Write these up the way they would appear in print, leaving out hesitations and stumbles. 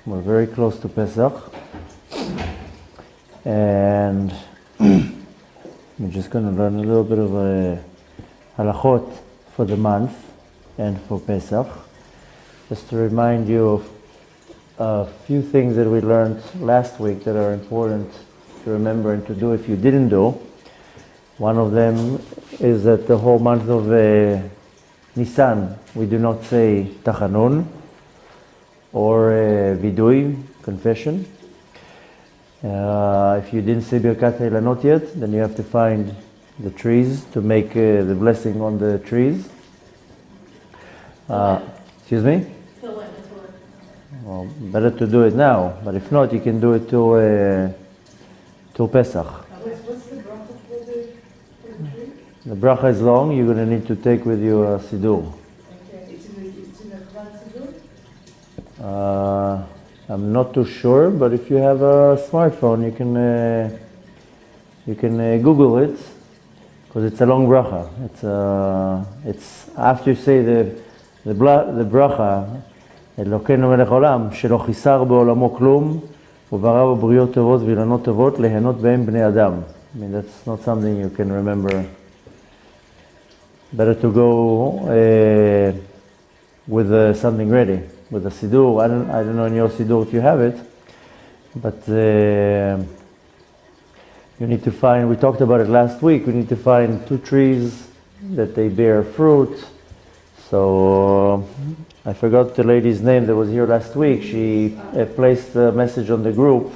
We're very close to Pesach, and we're just going to learn a little bit of a Halachot for the month and for Pesach. Just to remind you of a few things that we learned last week that are important to remember and to do if you didn't do. One of them is that the whole month of Nisan, we do not say Tachanun or Vidui, confession. If you didn't say Birkat HaIlanot yet, then you have to find the trees to make the blessing on the trees. Excuse me? Well, better to do it now, but if not, you can do it till Pesach. What's the bracha for the tree? The bracha is long, you're going to need to take with you a Siddur. Okay, it's in a Klal Siddur? I'm not too sure, but if you have a smartphone, you can Google it, because it's a long bracha. It's after you say the bracha, אלוקינו מלך עולם, שלא חיסר בעולמו כלום, וברא בו בריות טובות ואילנות טובות, ליהנות בהם בני אדם. I mean, that's not something you can remember. Better to go with something ready, with a siddur. I don't know in your siddur if you have it, but you need to find, we talked about it last week, we need to find 2 trees that they bear fruit. So I forgot the lady's name that was here last week. She placed a message on the group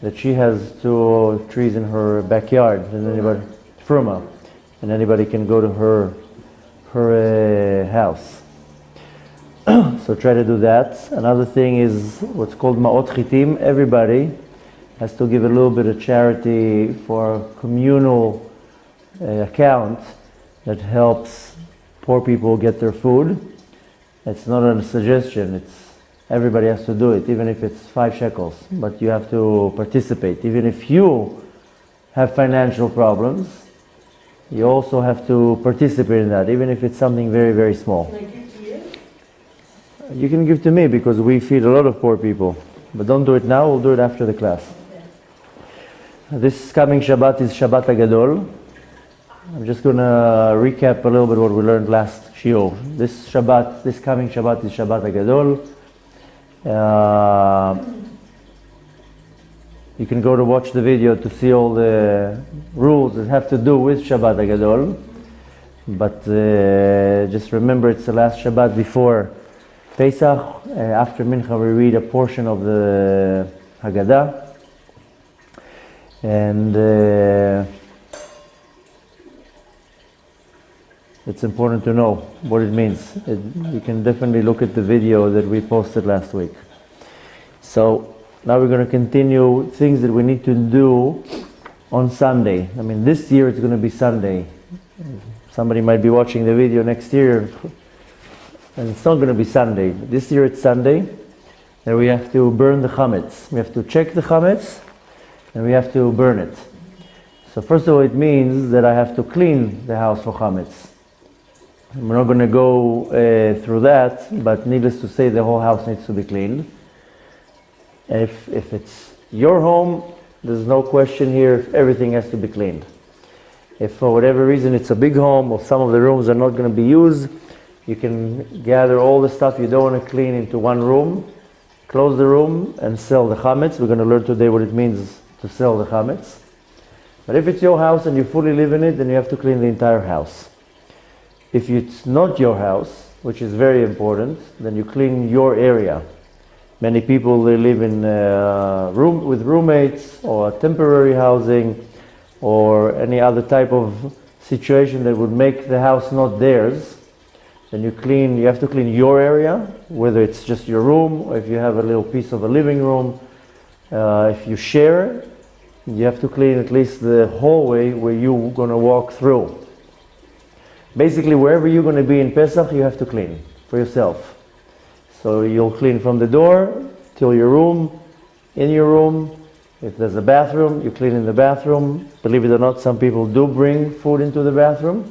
that she has 2 trees in her backyard, and anybody, Fruma, and anybody can go to her house. So try to do that. Another thing is what's called Ma'ot Chitim. Everybody has to give a little bit of charity for a communal account that helps poor people get their food. It's not a suggestion, it's everybody has to do it, even if it's 5 shekels, but you have to participate. Even if you have financial problems, you also have to participate in that, even if it's something very, very small. Can I give to you? You can give to me because we feed a lot of poor people, but don't do it now, we'll do it after the class. Okay. This coming Shabbat is Shabbat HaGadol. I'm just going to recap a little bit what we learned last shiur. This coming Shabbat is Shabbat HaGadol. You can go to watch the video to see all the rules that have to do with Shabbat HaGadol. But just remember it's the last Shabbat before Pesach. After Mincha we read a portion of the Haggadah. And it's important to know what it means. You can definitely look at the video that we posted last week. So now we're going to continue things that we need to do on Sunday. I mean, this year it's going to be Sunday. Somebody might be watching the video next year and it's not going to be Sunday. This year it's Sunday, and we have to burn the Chametz. We have to check the Chametz and we have to burn it. So first of all, it means that I have to clean the house for Chametz. We're not going to go through that, but needless to say, the whole house needs to be cleaned. If it's your home, there's no question here if everything has to be cleaned. If for whatever reason it's a big home or some of the rooms are not going to be used, you can gather all the stuff you don't want to clean into one room, close the room and sell the Chametz. We're going to learn today what it means to sell the Chametz. But if it's your house and you fully live in it, then you have to clean the entire house. If it's not your house, which is very important, then you clean your area. Many people, they live in with roommates or temporary housing or any other type of situation that would make the house not theirs. Then you have to clean your area, whether it's just your room or if you have a little piece of a living room. If you share, you have to clean at least the hallway where you're going to walk through. Basically, wherever you're going to be in Pesach, you have to clean for yourself. So you'll clean from the door till your room, in your room, If there's a bathroom, you clean in the bathroom. Believe it or not, some people do bring food into the bathroom.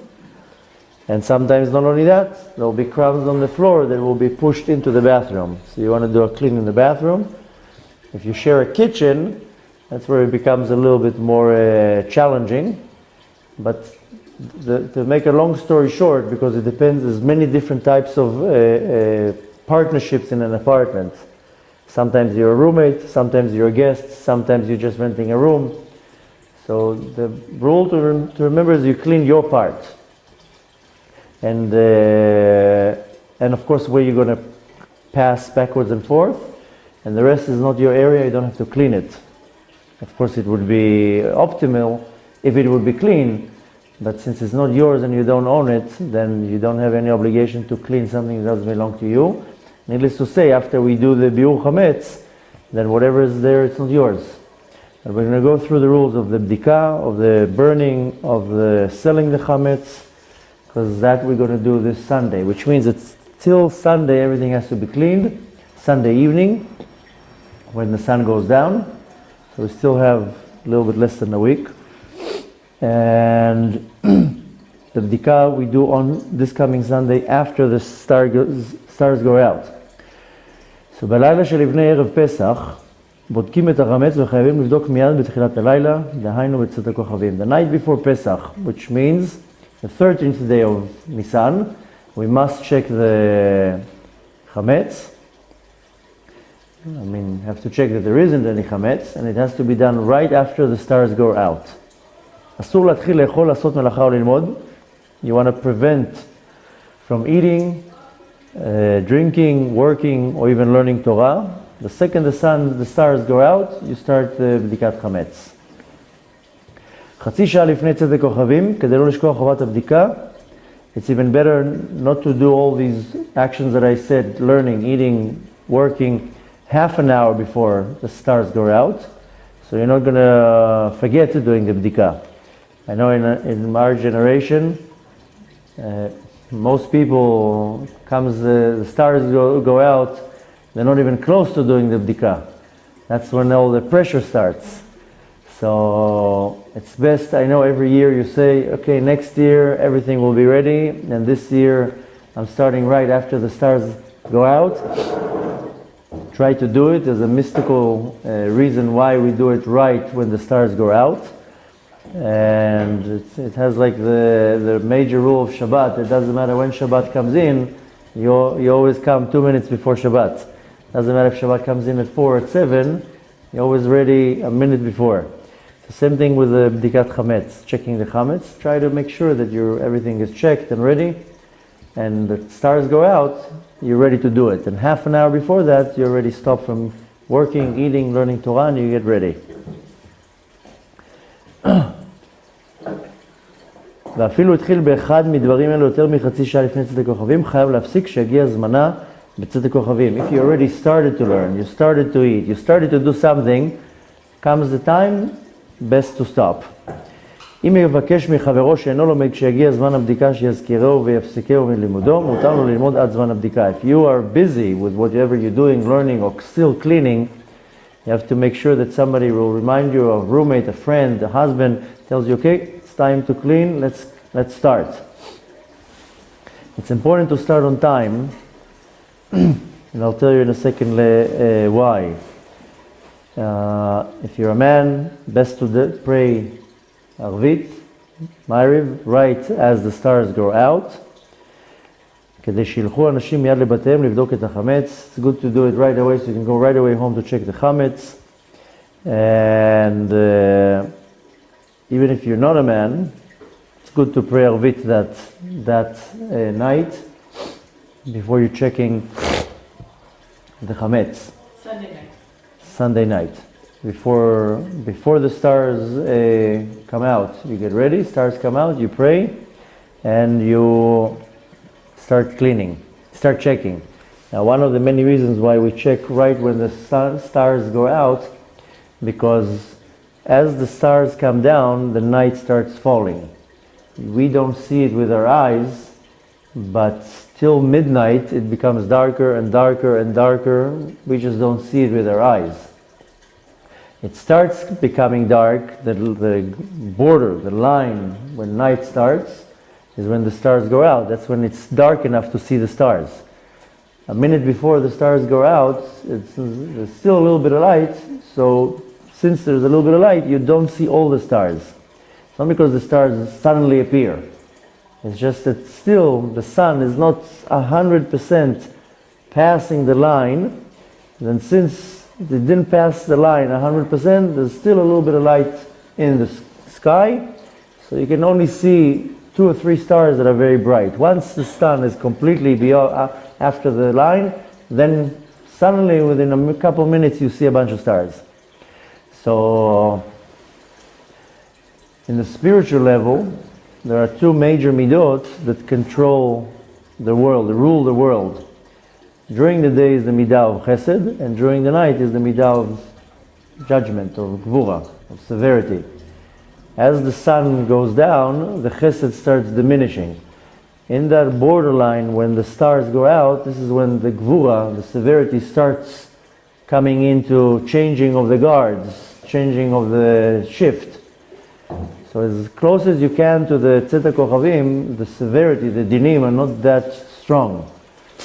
And sometimes not only that, there will be crumbs on the floor that will be pushed into the bathroom. So you want to do a clean in the bathroom. If you share a kitchen, that's where it becomes a little bit more challenging. But to make a long story short, because it depends, there's many different types of partnerships in an apartment. Sometimes you're a roommate, sometimes you're a guest, sometimes you're just renting a room. So the rule to remember is you clean your part. And of course where you're going to pass backwards and forth, and the rest is not your area, you don't have to clean it. Of course it would be optimal if it would be clean, but since it's not yours and you don't own it, then you don't have any obligation to clean something that doesn't belong to you. Needless to say, after we do the biur chametz, then whatever is there, it's not yours. And we're going to go through the rules of the bdika, of the burning, of the selling the chametz, because that we're going to do this Sunday, which means it's till Sunday everything has to be cleaned. Sunday evening, when the sun goes down. So we still have a little bit less than a week. And the bdika we do on this coming Sunday after the stars go out. So בלילה שלפני ערב פסח, בודקים את החמץ וחייבים לבדוק מיד בתחילת הלילה, דהיינו בצאת הכוכבים. The night before Pesach, which means the 13th day of Nisan, we must check the chametz. Have to check that there isn't any chametz, and it has to be done right after the stars go out. אסור להתחיל לאכול, לעשות מלאכה או ללמוד. You want to prevent from eating, drinking, working, or even learning Torah. The second the stars go out, you start בדיקת חמץ. חצי שעה לפני צאת הכוכבים, כדי לא לשכוח חובת הבדיקה. It's even better not to do all these actions that I said, learning, eating, working, half an hour before the stars go out. So you're not going to forget doing the bdika. I know in our generation, most people, the stars go out, they're not even close to doing the bdika. That's when all the pressure starts. So it's best, I know every year you say, okay, next year everything will be ready, and this year I'm starting right after the stars go out. Try to do it. There's a mystical reason why we do it right when the stars go out. And it has like the major rule of Shabbat. It doesn't matter when Shabbat comes in, you always come 2 minutes before Shabbat. Doesn't matter if Shabbat comes in at 4 or at 7, you're always ready a minute before. The same thing with the bdikat chametz, checking the chametz. Try to make sure that everything is checked and ready, and the stars go out, you're ready to do it. And half an hour before that, you already stop from working, eating, learning Torah, and you get ready. ואפילו התחיל באחד מדברים אלו יותר מחצי שעה לפני צאת הכוכבים, חייב להפסיק שיגיע זמנה בצאת הכוכבים. If you already started to learn, you started to eat, you started to do something, comes the time, best to stop. אם יבקש מחברו שאינו לומד כשיגיע זמן הבדיקה שיזכירו ויפסיקהו מלימודו, מותר לו ללמוד עד זמן הבדיקה. If you are busy with whatever you're doing, learning or still cleaning, you have to make sure that somebody will remind you, a roommate, a friend, a husband, tells you, okay, it's time to clean, let's start. It's important to start on time, and I'll tell you in a second why. If you're a man, best to pray Arvit, Ma'ariv, right as the stars go out. כדי שילכו אנשים מיד לבתיהם לבדוק את החמץ. It's good to do it right away, so you can go right away home to check the chametz. And even if you're not a man, it's good to pray Arvit that night before you're checking the chametz. Sunday night. Before the stars come out, you get ready, stars come out, you pray, and you start cleaning, start checking. Now, one of the many reasons why we check right when the stars go out, because as the stars come down, the night starts falling. We don't see it with our eyes, but till midnight it becomes darker and darker and darker. We just don't see it with our eyes. It starts becoming dark, the border, the line, when night starts, is when the stars go out. That's when it's dark enough to see the stars. A minute before the stars go out, there's still a little bit of light, so since there's a little bit of light, you don't see all the stars. It's not because the stars suddenly appear. It's just that still the sun is not 100% passing the line. Then since it didn't pass the line 100%, there's still a little bit of light in the sky. So you can only see 2 or 3 stars that are very bright. Once the sun is completely beyond, after the line, then suddenly within a couple of minutes you see a bunch of stars. So in the spiritual level, there are 2 major midot that control the world, that rule the world. During the day is the midah of chesed, and during the night is the midah of judgment, of gvura, of severity. As the sun goes down, the chesed starts diminishing. In that borderline, when the stars go out, this is when the gvura, the severity, starts coming into changing of the guards, changing of the shift. So as close as you can to the tzeta kochavim, the severity, the dinim are not that strong.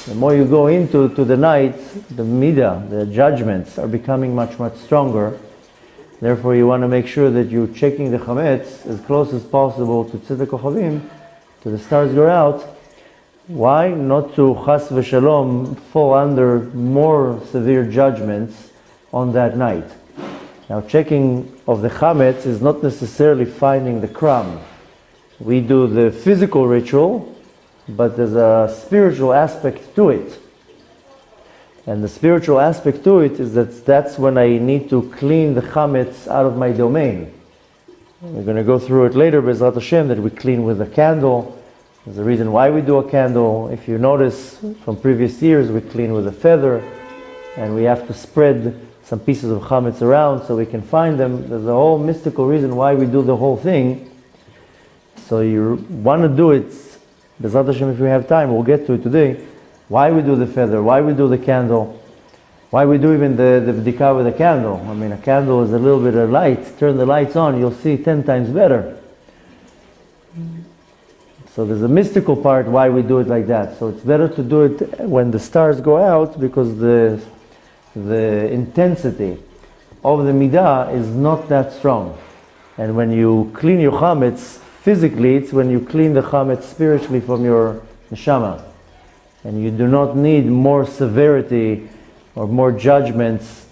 The more you go into the night, the midah, the judgments are becoming much, much stronger. Therefore, you want to make sure that you're checking the chametz as close as possible to tzedek kochavim, to the stars go out. Why? Not to chas v'shalom fall under more severe judgments on that night. Now, checking of the chametz is not necessarily finding the crumb. We do the physical ritual, but there's a spiritual aspect to it. And the spiritual aspect to it is that that's when I need to clean the chametz out of my domain. We're going to go through it later, B'ezrat Hashem, that we clean with a candle. There's a reason why we do a candle. If you notice from previous years, we clean with a feather, and we have to spread some pieces of chametz around so we can find them. There's a whole mystical reason why we do the whole thing. So you want to do it, B'ezrat Hashem, if we have time, we'll get to it today. Why we do the feather, why we do the candle, why we do even the bdika with a candle. I mean, a candle is a little bit of light. Turn the lights on, you'll see 10 times better. So there's a mystical part why we do it like that. So it's better to do it when the stars go out, because the intensity of the midah is not that strong. And when you clean your chametz physically, it's when you clean the chametz spiritually from your neshama. And you do not need more severity or more judgments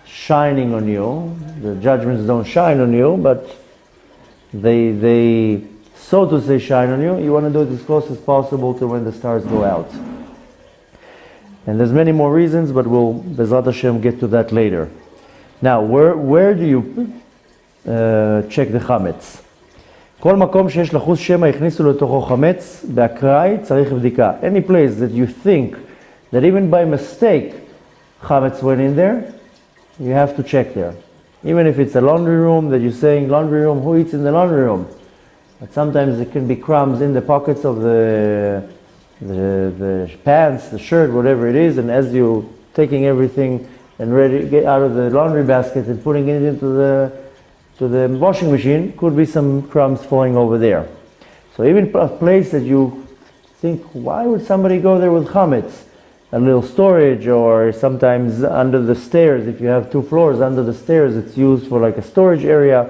shining on you. The judgments don't shine on you, but they so to say shine on you. You want to do it as close as possible to when the stars go out. And there's many more reasons, but we'll, B'ezrat Hashem, get to that later. Now, where do you check the chametz? כל מקום שיש לחוס שמא הכניסו לתוכו חמץ, באקראי צריך בדיקה. Any place that you think that even by mistake chametz went in there, you have to check there. Even if it's a laundry room that you're saying, laundry room, who eats in the laundry room? But sometimes it can be crumbs in the pockets of the pants, the shirt, whatever it is, and as you're taking everything and ready to get out of the laundry basket and putting it into the washing machine, could be some crumbs falling over there. So even a place that you think, why would somebody go there with chametz? A little storage, or sometimes under the stairs, if you have 2 floors under the stairs, it's used for like a storage area,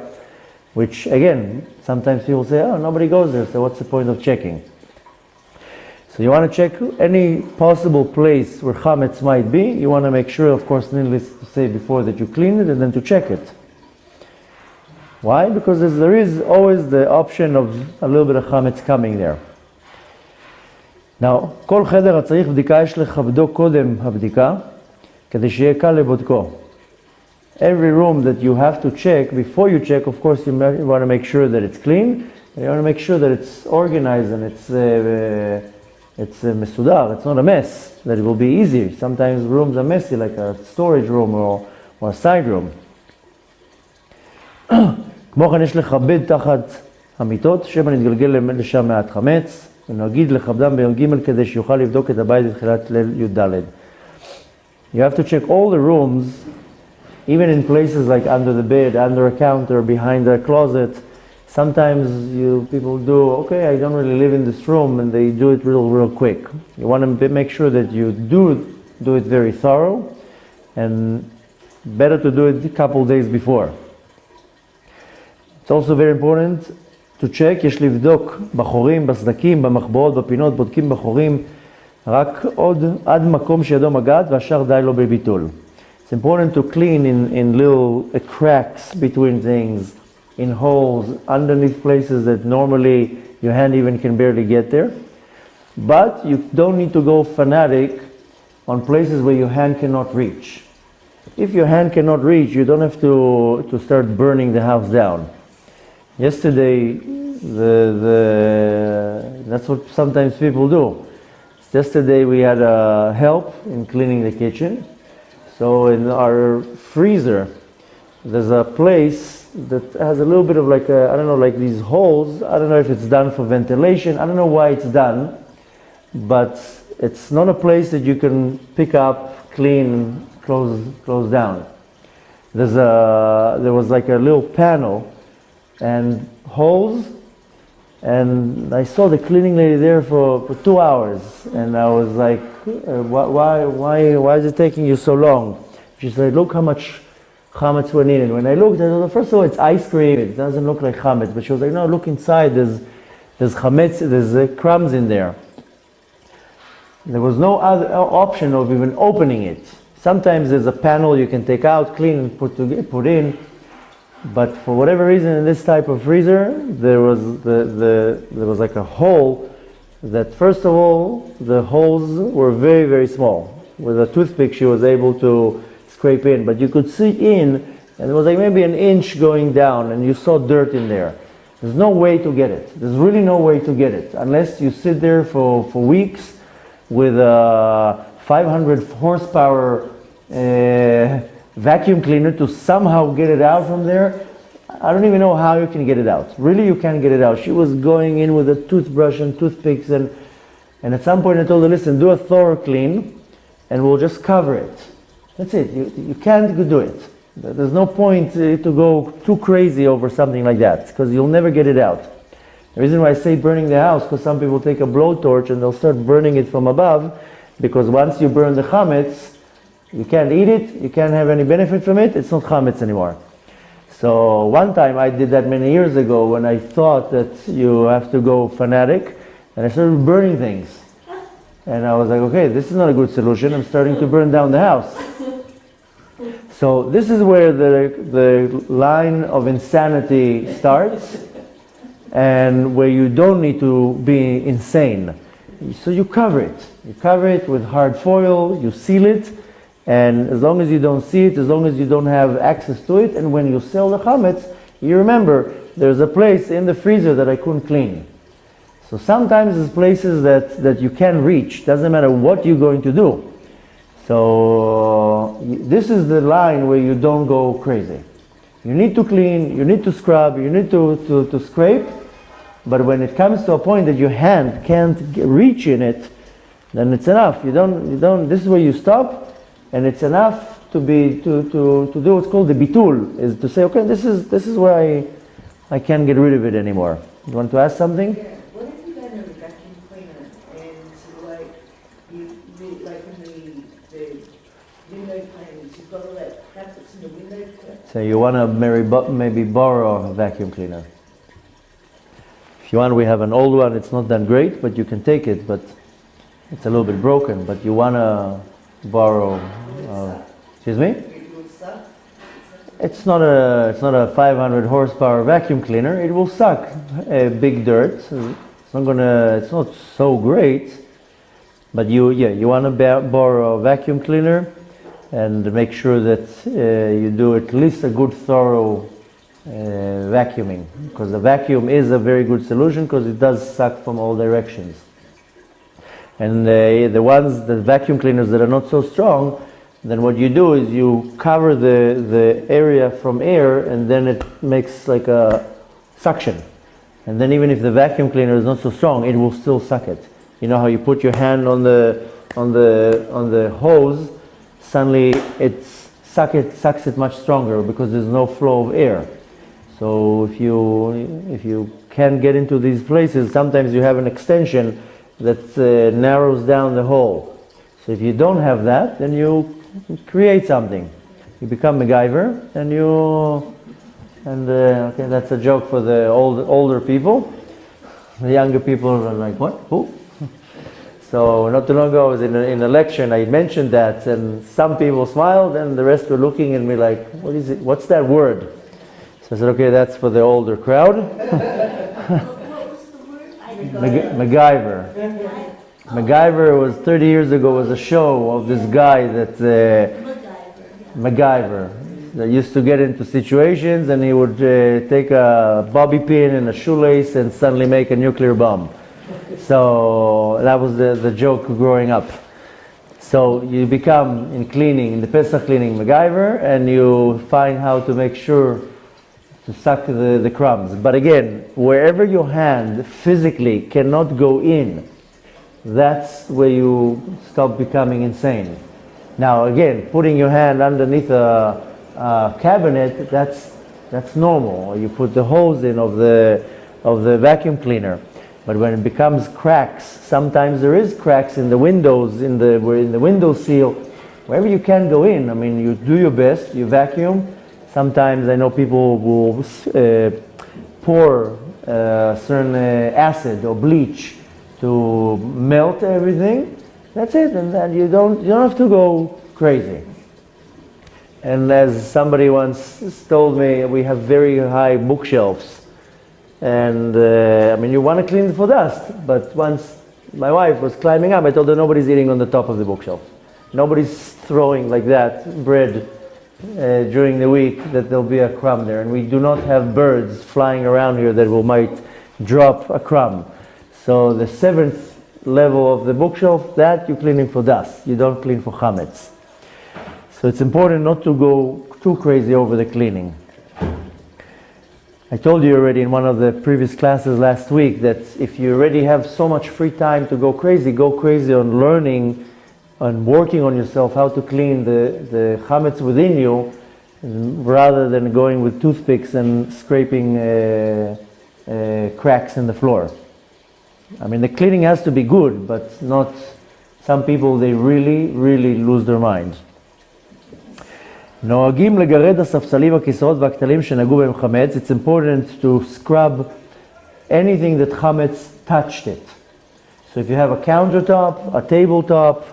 which again, sometimes people say, oh, nobody goes there, so what's the point of checking? So you want to check any possible place where chametz might be. You want to make sure, of course, needless to say before, that you clean it and then to check it. Why? Because there is always the option of a little bit of chametz coming there. Now, כל חדר הצריך בדיקה יש לכבדו קודם הבדיקה, כדי שיהיה קל לבודקו. Every room that you have to check, before you check, of course, you want to make sure that it's clean, and you want to make sure that it's organized and it's מסודר, it's not a mess, that it will be easy. Sometimes rooms are messy, like a storage room or a side room. כמו כן יש לכבד תחת המיטות, שמא נתגלגל לשם מעט חמץ, ונגיד לכבדם ביום ג' כדי שיוכל לבדוק את הבית בתחילת ליל י"ד. You have to check all the rooms even in places like under the bed, under a counter, behind a closet. Sometimes people do, okay, I don't really live in this room, and they do it real quick. You want to make sure that you do it very thorough, and better to do it a couple days before. It's also very important to check, יש לבדוק בחורים, בסדקים, במחברות, בפינות, בודקים בחורים, רק עוד עד מקום שידו מגעת, והשאר די לו בביטול. It's important to clean in little cracks between things, in holes, underneath places that normally your hand even can barely get there. But you don't need to go fanatic on places where your hand cannot reach. If your hand cannot reach, you don't have to start burning the house down. Yesterday, that's what sometimes people do. Yesterday we had help in cleaning the kitchen. So in our freezer, there's a place that has a little bit of like like these holes. I don't know if it's done for ventilation. I don't know why it's done, but it's not a place that you can pick up, clean, close down. There was like a little panel and holes, and I saw the cleaning lady there for 2 hours, and I was like, why is it taking you so long? She said, look how much chametz we needed. When I looked, I thought, first of all, it's ice cream. It doesn't look like chametz. But she was like, no, look inside. There's chametz. There's crumbs in there. There was no other option of even opening it. Sometimes there's a panel you can take out, clean, and put in. But for whatever reason, in this type of freezer, there was like a hole. That first of all, the holes were very small. With a toothpick, she was able to scrape in, but you could see in, and it was like maybe an inch going down, and you saw dirt in there. There's no way to get it. There's really no way to get it unless you sit there for weeks with a 500 horsepower vacuum cleaner to somehow get it out from there. I don't even know how you can get it out. Really, you can't get it out. She was going in with a toothbrush and toothpicks, and at some point I told her, listen, do a thorough clean, and we'll just cover it. That's it. You can't do it. There's no point to go too crazy over something like that, because you'll never get it out. The reason why I say burning the house, because some people take a blowtorch and they'll start burning it from above, because once you burn the chametz, you can't eat it, you can't have any benefit from it, it's not chametz anymore. So one time I did that many years ago when I thought that you have to go fanatic, and I started burning things. And I was like, okay, this is not a good solution, I'm starting to burn down the house. So this is where the line of insanity starts, and where you don't need to be insane. So you cover it. You cover it with hard foil, you seal it, and as long as you don't see it, as long as you don't have access to it, and when you sell the chametz, you remember, there's a place in the freezer that I couldn't clean. So sometimes there's places that you can reach, doesn't matter what you're going to do. So this is the line where you don't go crazy. You need to clean, you need to scrub, you need to scrape, but when it comes to a point that your hand can't reach in it, then it's enough. You don't. This is where you stop, and it's enough to do what's called the bitul, is to say, okay, this is where I can't get rid of it anymore. You want to ask something? Yeah. What if you got a vacuum cleaner and so like in the window cleaners, you've got all that crap that's in the window cleaner? So you want to maybe borrow a vacuum cleaner. If you want, we have an old one. It's not that great, but you can take it. But it's a little bit broken. But you want to borrow. Excuse me? It will suck. It's not a 500 horsepower vacuum cleaner. It will suck big dirt. It's not so great. But you want to borrow a vacuum cleaner, and make sure that you do at least a good thorough vacuuming, because the vacuum is a very good solution, because it does suck from all directions. And the vacuum cleaners that are not so strong, then what you do is you cover the area from air, and then it makes like a suction. And then even if the vacuum cleaner is not so strong, it will still suck it. You know how you put your hand on the hose, suddenly it's sucks it much stronger because there's no flow of air. So if you can't get into these places, sometimes you have an extension that narrows down the hole. So if you don't have that, then you create something. You become MacGyver, okay, that's a joke for the older people. The younger people are like, what? Who? So not too long ago, I was in a lecture and I mentioned that, and some people smiled and the rest were looking at me like, what is it? What's that word? So I said, okay, that's for the older crowd. MacGyver. MacGyver was 30 years ago was a show of this guy that MacGyver that used to get into situations and he would take a bobby pin and a shoelace and suddenly make a nuclear bomb. So that was the joke growing up. So you become in the Pesach cleaning MacGyver, and you find how to make sure to suck the crumbs. But again, wherever your hand physically cannot go in, that's where you stop becoming insane. Now again, putting your hand underneath a cabinet, that's normal. You put the hose in of the vacuum cleaner. But when it becomes cracks, sometimes there is cracks in the windows, in the window seal, wherever you can go in. I mean, you do your best, you vacuum. Sometimes I know people will pour certain acid or bleach to melt everything. That's it, and then you don't have to go crazy. And as somebody once told me, we have very high bookshelves. And I mean, you want to clean it for dust, but once my wife was climbing up, I told her nobody's eating on the top of the bookshelf. Nobody's throwing like that bread during the week that there'll be a crumb there. And we do not have birds flying around here that might drop a crumb. So the 7th level of the bookshelf, that you're cleaning for dust. You don't clean for chametz. So it's important not to go too crazy over the cleaning. I told you already in one of the previous classes last week that if you already have so much free time to go crazy on learning and working on yourself how to clean the chametz within you, rather than going with toothpicks and scraping cracks in the floor. I mean, the cleaning has to be good, but not, some people, they really, really lose their minds. נוהגים לגרד הספסלים, הכיסאות והכתלים שנגעו בהם חמץ. It's important to scrub anything that chametz touched it. So if you have a countertop, a tabletop,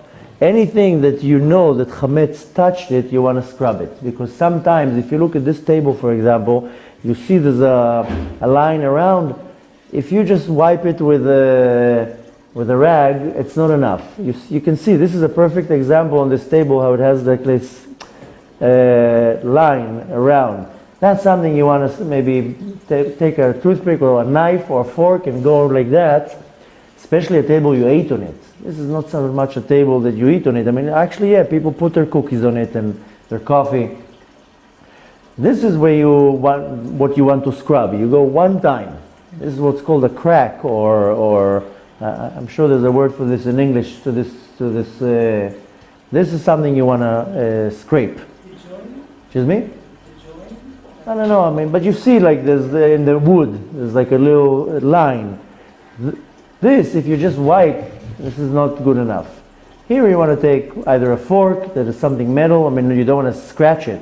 anything that you know that chametz touched it, you want to scrub it. Because sometimes, if you look at this table, for example, you see there's a line around. If you just wipe it with a rag, it's not enough. You can see, this is a perfect example on this table, how it has like this line around. That's something you want to maybe take a toothpick or a knife or a fork and go like that, especially a table you ate on it. This is not so much a table that you eat on it. I mean, actually, yeah, people put their cookies on it and their coffee. This is where what you want to scrub. You go one time. This is what's called a crack, or I'm sure there's a word for this in English. This is something you want to scrape. Excuse me? I don't know. I mean, but you see, like in the wood, there's like a little line. This, if you just wipe, this is not good enough. Here you want to take either a fork that is something metal. I mean, you don't want to scratch it.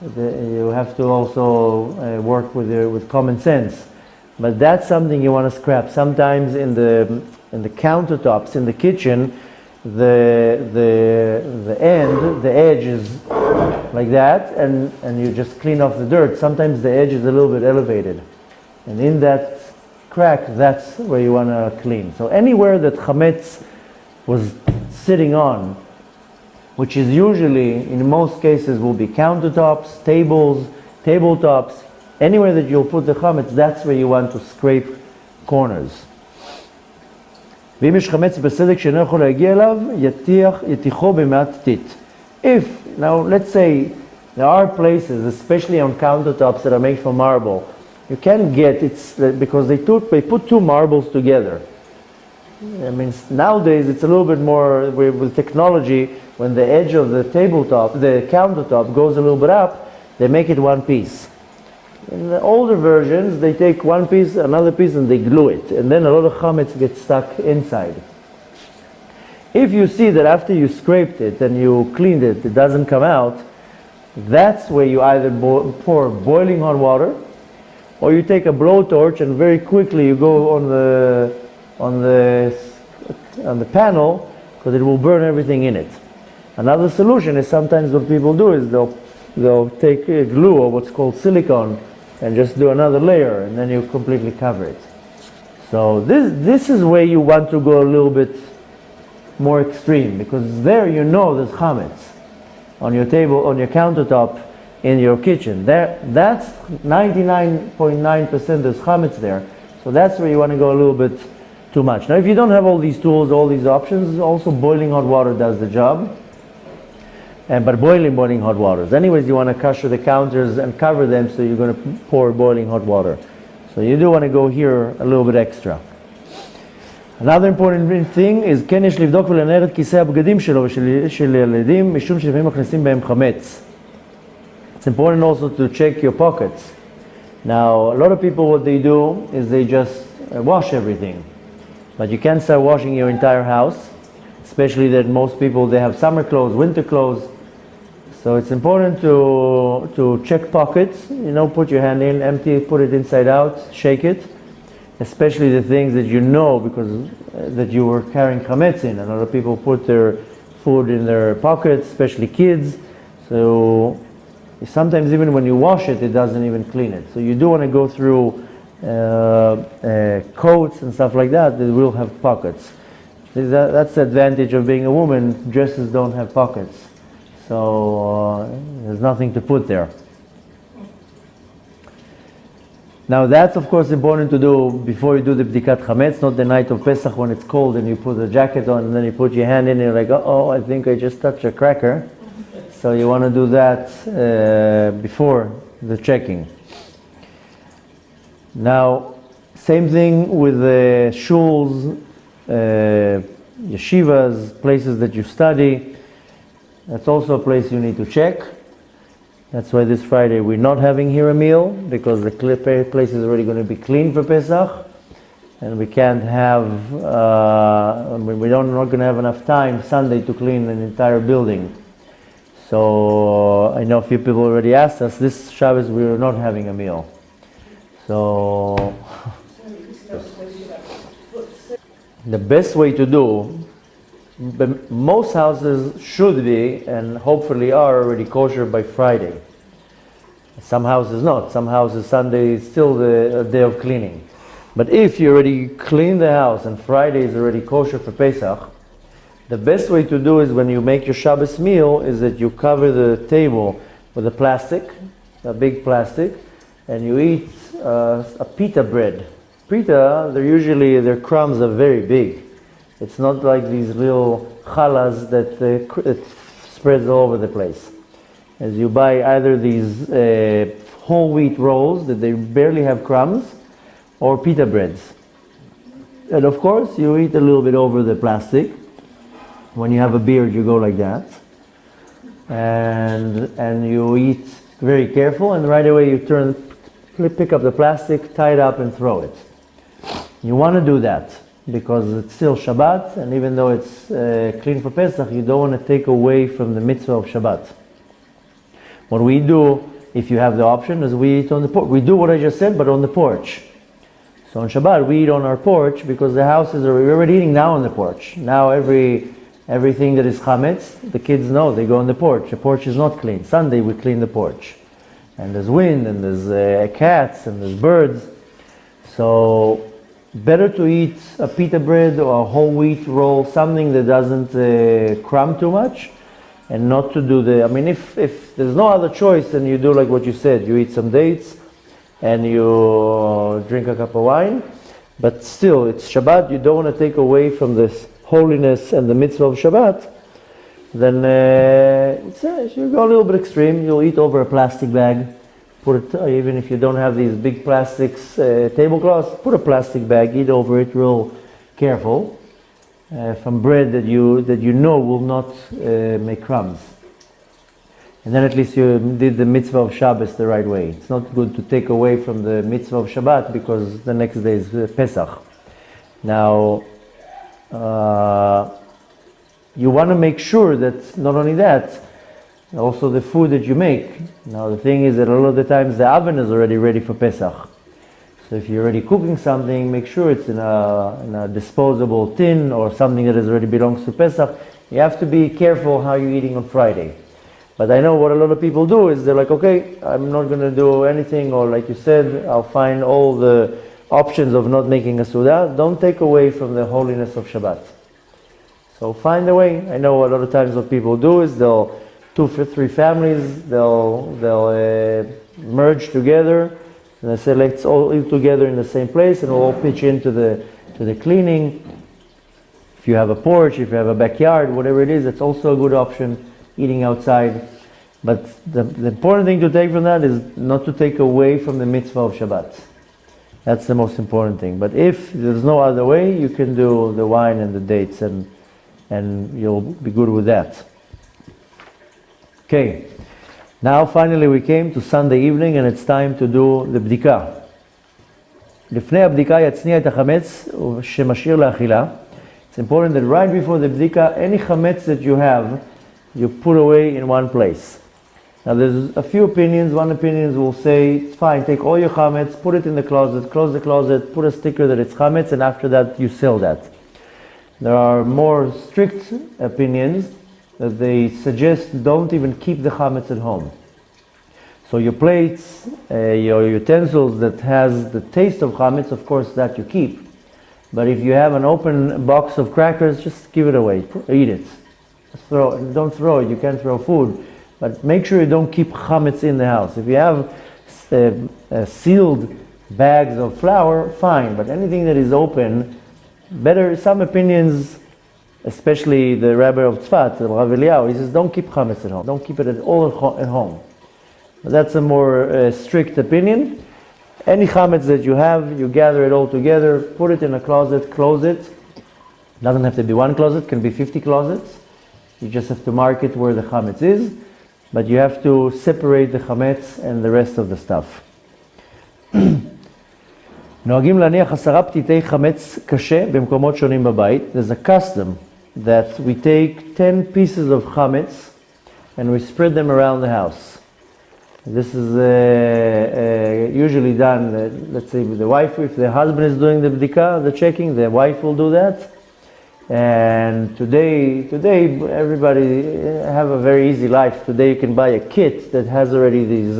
You have to also work with common sense. But that's something you want to scrap. Sometimes in the countertops in the kitchen, the edge is like that, and you just clean off the dirt. Sometimes the edge is a little bit elevated, and in that crack, that's where you want to clean. So anywhere that chametz was sitting on, which is usually, in most cases, will be countertops, tables, tabletops, anywhere that you'll put the chametz, that's where you want to scrape corners. ואם יש חמץ בסדק שאינו יכול להגיע אליו, יתיחו במעט טיט. If, now let's say, there are places, especially on countertops that are made from marble, you can get, it's because they put two marbles together. I mean, nowadays it's a little bit more with technology. When the edge of the tabletop, the countertop goes a little bit up, they make it one piece. In the older versions, they take one piece, another piece, and they glue it. And then a lot of chametz gets stuck inside. If you see that after you scraped it and you cleaned it, it doesn't come out, that's where you either pour boiling hot water, or you take a blowtorch and very quickly you go on the panel, because it will burn everything in it. Another solution is sometimes what people do is they'll take glue or what's called silicone and just do another layer, and then you completely cover it. So this is where you want to go a little bit more extreme, because there you know there's chametz on your table, on your countertop in your kitchen. That's 99.9% there's chametz there. So that's where you want to go a little bit too much. Now if you don't have all these tools, all these options, also boiling hot water does the job. But boiling hot waters. Anyways, you want to kosher the counters and cover them, so you're going to pour boiling hot water. So you do want to go here a little bit extra. Another important thing is כן יש לבדוק ולנער את כיסא הבגדים שלו ושל ילדים משום שלפעמים מכניסים בהם חמץ. It's important also to check your pockets. Now, a lot of people, what they do is they just wash everything. But you can't start washing your entire house, especially that most people, they have summer clothes, winter clothes. So it's important to check pockets, put your hand in, empty, put it inside out, shake it. Especially the things that you know because that you were carrying chametz in. A lot of people put their food in their pockets, especially kids. So sometimes even when you wash it, it doesn't even clean it. So you do want to go through coats and stuff like that will have pockets. That's the advantage of being a woman. Dresses don't have pockets. So there's nothing to put there. Now that's of course important to do before you do the bdikat chametz, not the night of Pesach when it's cold and you put a jacket on and then you put your hand in and you're like, oh, I think I just touched a cracker. So you want to do that before the checking. Now, same thing with the shuls, yeshivas, places that you study. That's also a place you need to check. That's why this Friday we're not having here a meal, because the place is already going to be clean for Pesach, and we can't have, we're not going to have enough time Sunday to clean an entire building. So I know a few people already asked us, this Shabbos we're not having a meal. So the best way to do, most houses should be and hopefully are already kosher by Friday. Some houses not. Some houses Sunday is still the day of cleaning. But if you already clean the house and Friday is already kosher for Pesach, the best way to do is when you make your Shabbos meal is that you cover the table with a plastic, a big plastic, and you eat a pita bread. Pita, their crumbs are very big. It's not like these little challahs that it spreads all over the place. As you buy either these whole wheat rolls that they barely have crumbs, or pita breads. And of course, you eat a little bit over the plastic. When you have a beard, you go like that. And you eat very careful, and right away you pick up the plastic, tie it up, and throw it. You want to do that, because it's still Shabbat, and even though it's clean for Pesach, you don't want to take away from the mitzvah of Shabbat. What we do, if you have the option, is we eat on the porch. We do what I just said, but on the porch. So on Shabbat, we eat on our porch, because the houses we're already eating now on the porch. Now everything that is chametz, the kids know, they go on the porch. The porch is not clean. Sunday we clean the porch. And there's wind, and there's cats, and there's birds. So better to eat a pita bread or a whole wheat roll, something that doesn't crumb too much, and not to do if there's no other choice, then you do like what you said, you eat some dates and you drink a cup of wine, but still it's Shabbat, you don't want to take away from this holiness and the mitzvah of Shabbat. Then you go a little bit extreme, you'll eat over a plastic bag. Put it, even if you don't have these big plastics tablecloths, put a plastic bag, eat over it real careful. from bread that you know will not make crumbs. And then at least you did the mitzvah of Shabbos the right way. It's not good to take away from the mitzvah of Shabbat because the next day is Pesach. Now, you want to make sure that not only that, also the food that you make. Now the thing is that a lot of the times the oven is already ready for Pesach. So if you're already cooking something, make sure it's in a disposable tin or something that already belongs to Pesach. You have to be careful how you're eating on Friday. But I know what a lot of people do is they're like, okay, I'm not going to do anything, or like you said, I'll find all the options of not making a Suda. Don't take away from the holiness of Shabbat. So find a way. I know a lot of times what people do is they'll, 2 or 3 families, they'll merge together, and they say, let's all eat together in the same place, and we'll all pitch into the cleaning. If you have a porch, if you have a backyard, whatever it is, it's also a good option. Eating outside. But the important thing to take from that is not to take away from the mitzvah of Shabbat. That's the most important thing. But if there's no other way, you can do the wine and the dates, and you'll be good with that. Okay, now finally we came to Sunday evening, and it's time to do the bdika. לפני הבדיקה יצניע את החמץ שמשאיר לאכילה. It's important that right before the bdika, any chametz that you have, you put away in one place. Now there's a few opinions. One opinion will say, it's fine, take all your chametz, put it in the closet, close the closet, put a sticker that it's chametz, and after that you sell that. There are more strict opinions that they suggest don't even keep the chametz at home. So your plates, your utensils that has the taste of chametz, of course that you keep. But if you have an open box of crackers, just give it away, eat it. Don't throw it, you can't throw food, but make sure you don't keep chametz in the house. If you have sealed bags of flour, fine, but anything that is open, better. Some opinions, especially the Rabbi of Tzfat, Rabbi Eliyahu, he says don't keep chametz at home, don't keep it at all at home. But that's a more strict opinion. Any chametz that you have, you gather it all together, put it in a closet, close it. Doesn't have to be one closet, can be 50 closets. You just have to mark it where the chametz is, but you have to separate the chametz and the rest of the stuff. נוהגים להניח 10 פתיתי חמץ קשה במקומות שונים בבית. There's a custom that we take 10 pieces of chametz and we spread them around the house. This is usually done, let's say with the wife, if the husband is doing the bdika, the checking, the wife will do that. And today everybody have a very easy life. Today you can buy a kit that has already these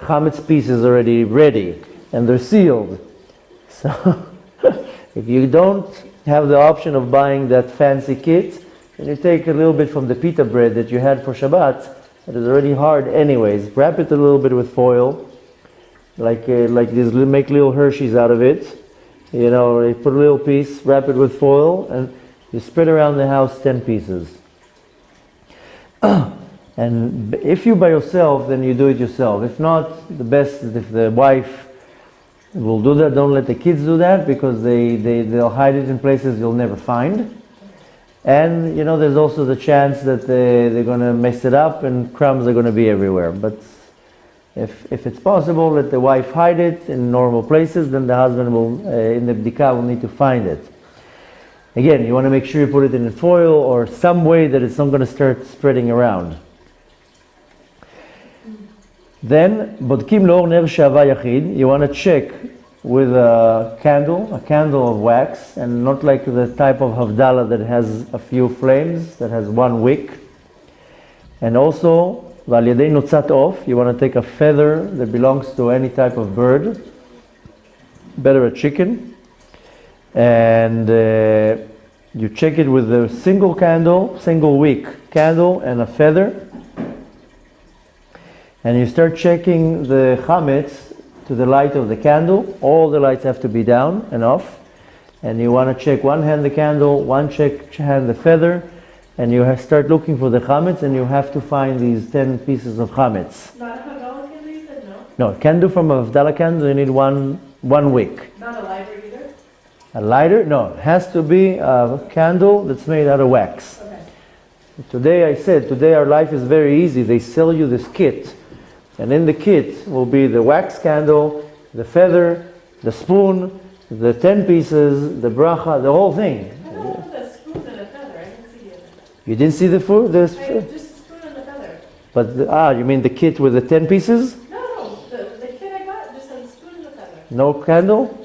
chametz pieces already ready, and they're sealed. So if you don't have the option of buying that fancy kit, then you take a little bit from the pita bread that you had for Shabbat, that is already hard anyways. Wrap it a little bit with foil, like this, make little Hershey's out of it. You know, you put a little piece, wrap it with foil, and you spread around the house 10 pieces. And if you by yourself, then you do it yourself. If not, the best is if the wife will do that. Don't let the kids do that, because they'll hide it in places you'll never find. And, you know, there's also the chance that they're going to mess it up and crumbs are going to be everywhere. But if it's possible, let the wife hide it in normal places, then the husband will, in the bdika, will need to find it. Again, you want to make sure you put it in foil or some way that it's not going to start spreading around. Then, bodkim לאור נר שעבה יחיד, you want to check with a candle of wax, and not like the type of havdalah that has a few flames, that has one wick. And also, ועל ידי נוצת עוף, you want to take a feather that belongs to any type of bird, better a chicken, and you check it with a single wick candle and a feather, and you start checking the chametz to the light of the candle. All the lights have to be down and off, and you want to check one hand the candle, one hand the feather, and you start looking for the chametz, and you have to find these 10 pieces of chametz. Not a Kabbalah candle, you said no? No, candle from a Havdalah candle, you need one wick. Not a lighter either? A lighter? No, it has to be a candle that's made out of wax. Okay. Today our life is very easy. They sell you this kit, and in the kit will be the wax candle, the feather, the spoon, the 10 pieces, the bracha, the whole thing. I don't know the spoon and the feather. I didn't see it. You didn't see the food? Just a spoon and the feather. But, you mean the kit with the 10 pieces? No. The kit I got just has a spoon and the feather. No candle?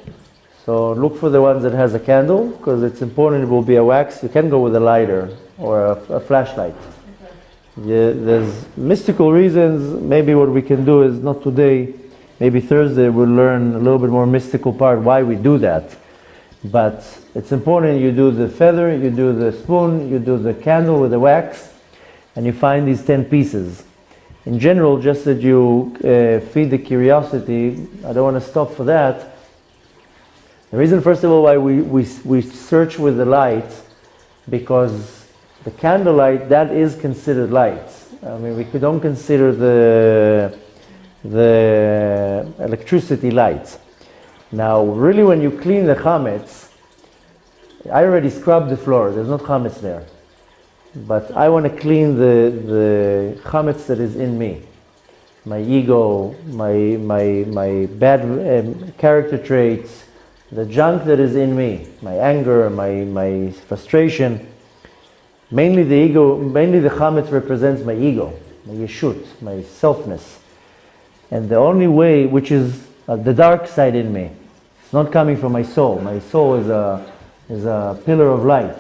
So look for the ones that has a candle, because it's important it will be a wax. You can go with a lighter or a flashlight. Okay. Yeah, there's mystical reasons. Maybe what we can do is not today, maybe Thursday we'll learn a little bit more mystical part why we do that. But it's important you do the feather, you do the spoon, you do the candle with the wax, and you find these 10 pieces. In general, just that you feed the curiosity, I don't want to stop for that. The reason, first of all, why we search with the light, because the candlelight, that is considered light. I mean, we don't consider the electricity light. Now, really, when you clean the chametz, I already scrubbed the floor. There's no chametz there. But I want to clean the chametz that is in me. My ego, my bad character traits, the junk that is in me, my anger, my frustration. Mainly the ego, mainly the chametz represents my ego, my yeshut, my selfness. And the only way, which is the dark side in me, it's not coming from my soul. My soul is a pillar of light.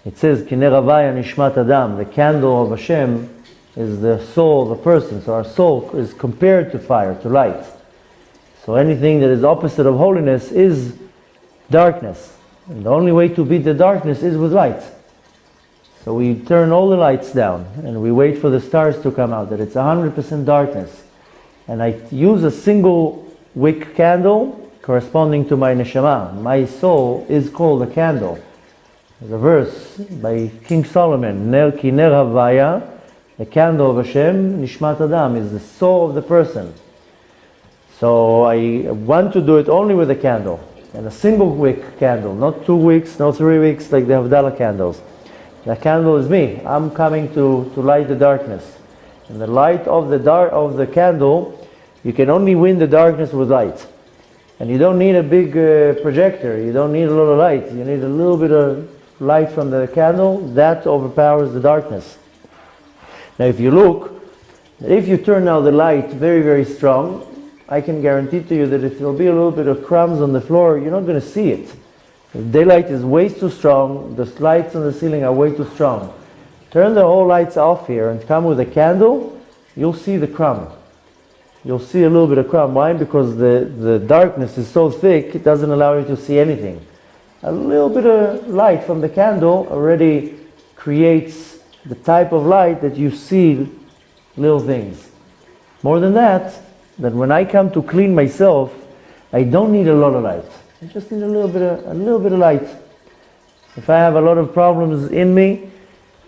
It says, Kinei Ravaya Nishmat Adam, the candle of Hashem is the soul of a person. So our soul is compared to fire, to light. So anything that is opposite of holiness is darkness. And the only way to beat the darkness is with light. So we turn all the lights down and we wait for the stars to come out, that it's 100% darkness. And I use a single wick candle corresponding to my neshama. My soul is called a candle. There's a verse by King Solomon, Ner ki ner havaya, the candle of Hashem, Nishmat Adam, is the soul of the person. So I want to do it only with a candle, and a single wick candle, not 2 weeks, not 3 weeks like the Havdalah candles. The candle is me. I'm coming to light the darkness. And the light of the candle, you can only win the darkness with light. And you don't need a big projector. You don't need a lot of light. You need a little bit of light from the candle. That overpowers the darkness. Now if you look, if you turn now the light very, very strong, I can guarantee to you that if there'll be a little bit of crumbs on the floor, you're not going to see it. The daylight is way too strong, the lights on the ceiling are way too strong. Turn the whole lights off here and come with a candle, you'll see the crumb. You'll see a little bit of crumb. Why? Because the darkness is so thick, it doesn't allow you to see anything. A little bit of light from the candle already creates the type of light that you see little things. More than that when I come to clean myself, I don't need a lot of light. I just need a little bit of light. If I have a lot of problems in me,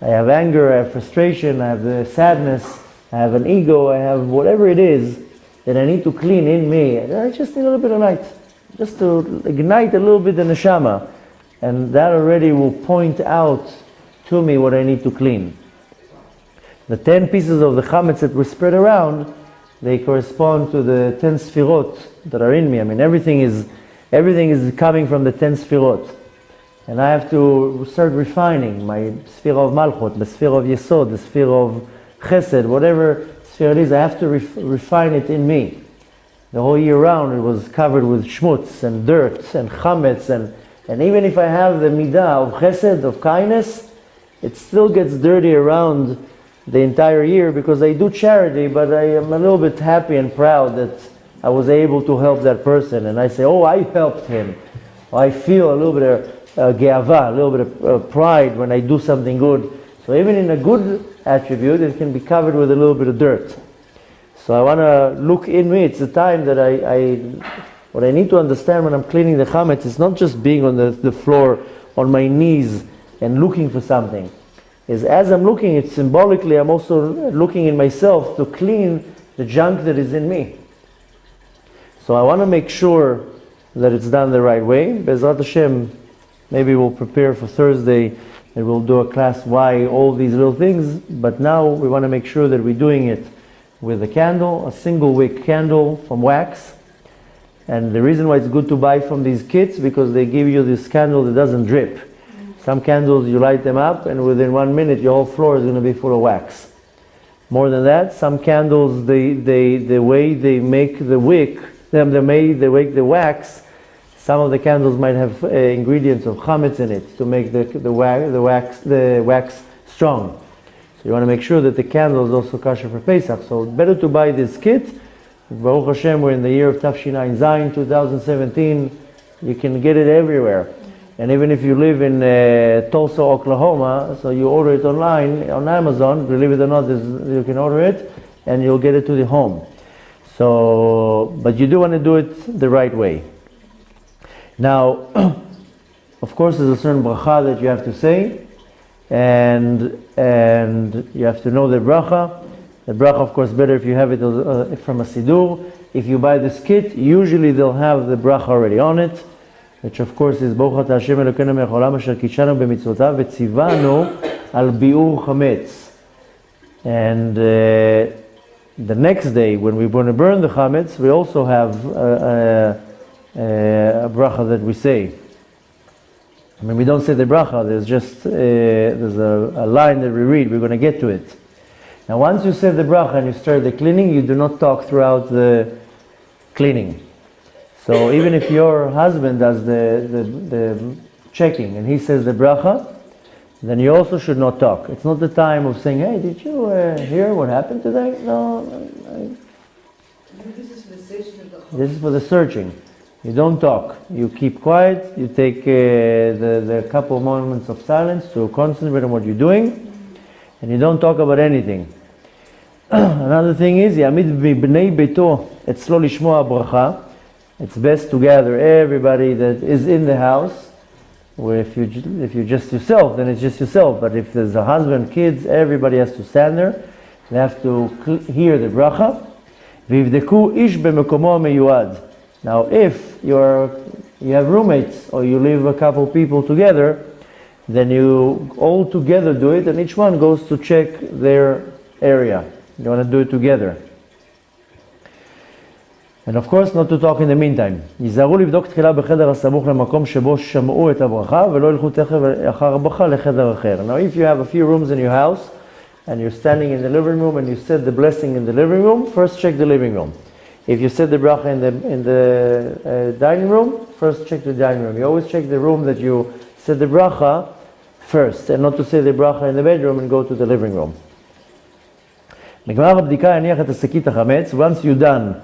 I have anger, I have frustration, I have the sadness, I have an ego, I have whatever it is that I need to clean in me, I just need a little bit of light. Just to ignite a little bit the neshama. And that already will point out to me what I need to clean. The 10 pieces of the chametz that were spread around, they correspond to the 10 sfirot that are in me. I mean, everything is coming from the 10 sfirot. And I have to start refining my sphere of malchut, the sphere of yesod, the sphere of chesed, whatever sphere it is, I have to refine it in me. The whole year round it was covered with schmutz and dirt and chametz, and even if I have the midah of chesed, of kindness, it still gets dirty around the entire year because I do charity, but I am a little bit happy and proud that I was able to help that person. And I say, oh, I helped him. I feel a little bit of geava, a little bit of pride when I do something good. So even in a good attribute, it can be covered with a little bit of dirt. So I want to look in me. It's the time that what I need to understand when I'm cleaning the chametz is not just being on the floor on my knees and looking for something. Is as I'm looking, it's symbolically, I'm also looking in myself to clean the junk that is in me. So I want to make sure that it's done the right way. Be'ezrat Hashem, maybe we'll prepare for Thursday and we'll do a class why all these little things, but now we want to make sure that we're doing it with a candle, a single wick candle from wax. And the reason why it's good to buy from these kits, because they give you this candle that doesn't drip. Some candles, you light them up and within 1 minute your whole floor is going to be full of wax. More than that, some candles, the way they make the wick, they make the wax, some of the candles might have ingredients of Chametz in it to make the wax strong. So you want to make sure that the candle is also kosher for Pesach. So better to buy this kit. Baruch Hashem, we're in the year of Tafshinai Zayin 2017. You can get it everywhere. And even if you live in Tulsa, Oklahoma, so you order it online on Amazon, believe it or not, you can order it and you'll get it to the home. So, but you do want to do it the right way. Now, of course, there's a certain bracha that you have to say, and you have to know the bracha. The bracha, of course, better if you have it from a siddur. If you buy this kit, usually they'll have the bracha already on it, which of course is Baruch Ata Hashem Elokeinu melech haolam asher kidshanu b'mitzvotav v'tzivanu al bi'ur chametz. And the next day, when we're going to burn the chametz, we also have a bracha that we say. I mean, we don't say the bracha. There's just there's a line that we read. We're going to get to it. Now, once you say the bracha and you start the cleaning, you do not talk throughout the cleaning. So even if your husband does the checking and he says the bracha, then you also should not talk. It's not the time of saying, "Hey, did you hear what happened today?" No. This is for the session of the whole. This is for the searching. You don't talk. You keep quiet. You take the couple of moments of silence to concentrate on what you're doing. And you don't talk about anything. Another thing is, Yamid b'nei beito etzlo lishmoa bracha. It's best to gather everybody that is in the house. Where if you're just yourself, then it's just yourself. But if there's a husband, kids, everybody has to stand there. They have to hear the bracha. V'ivdeku ish b'mekomo meyuad. Now, if you have roommates or you live a couple people together, then you all together do it, and each one goes to check their area. You want to do it together. And of course, not to talk in the meantime. ייזהרו לבדוק תחילה בחדר הסמוך למקום שבו שמעו את הברכה, ולא ילכו תכף אחר הברכה לחדר אחר. Now, if you have a few rooms in your house, and you're standing in the living room, and you said the blessing in the living room, first check the living room. If you said the bracha in the dining room, first check the dining room. You always check the room that you said the bracha first, and not to say the bracha in the bedroom and go to the living room. Once you're done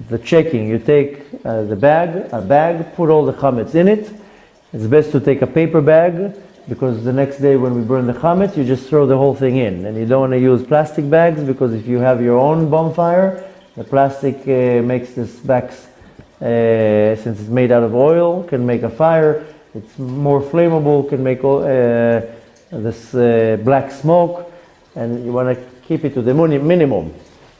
the checking, you take a bag, put all the chametz in it. It's best to take a paper bag, because the next day when we burn the chametz, you just throw the whole thing in. And you don't want to use plastic bags, because if you have your own bonfire, the plastic makes this wax, since it's made out of oil, can make a fire. It's more flammable, can make this black smoke, and you want to keep it to the minimum.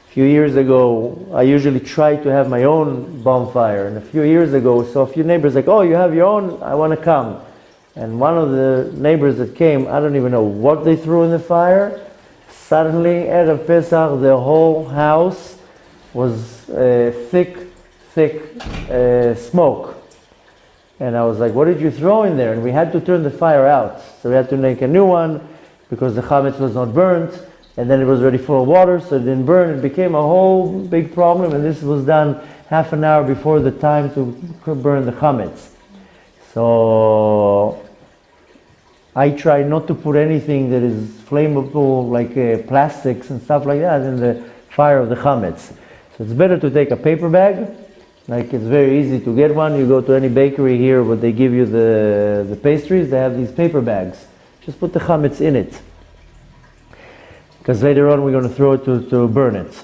A few years ago, I usually try to have my own bonfire, and a few years ago, so a few neighbors like, "Oh, you have your own? I want to come." And one of the neighbors that came, I don't even know what they threw in the fire. Suddenly, at a Pesach, the whole house was thick smoke. And I was like, "What did you throw in there?" And we had to turn the fire out. So we had to make a new one, because the chametz was not burnt. And then it was already full of water, so it didn't burn. It became a whole big problem, and this was done half an hour before the time to burn the chametz. So I try not to put anything that is flammable, like plastics and stuff like that, in the fire of the chametz. So it's better to take a paper bag. Like, it's very easy to get one. You go to any bakery here, where they give you the pastries, they have these paper bags. Just put the chametz in it, because later on we're going to throw it to burn it.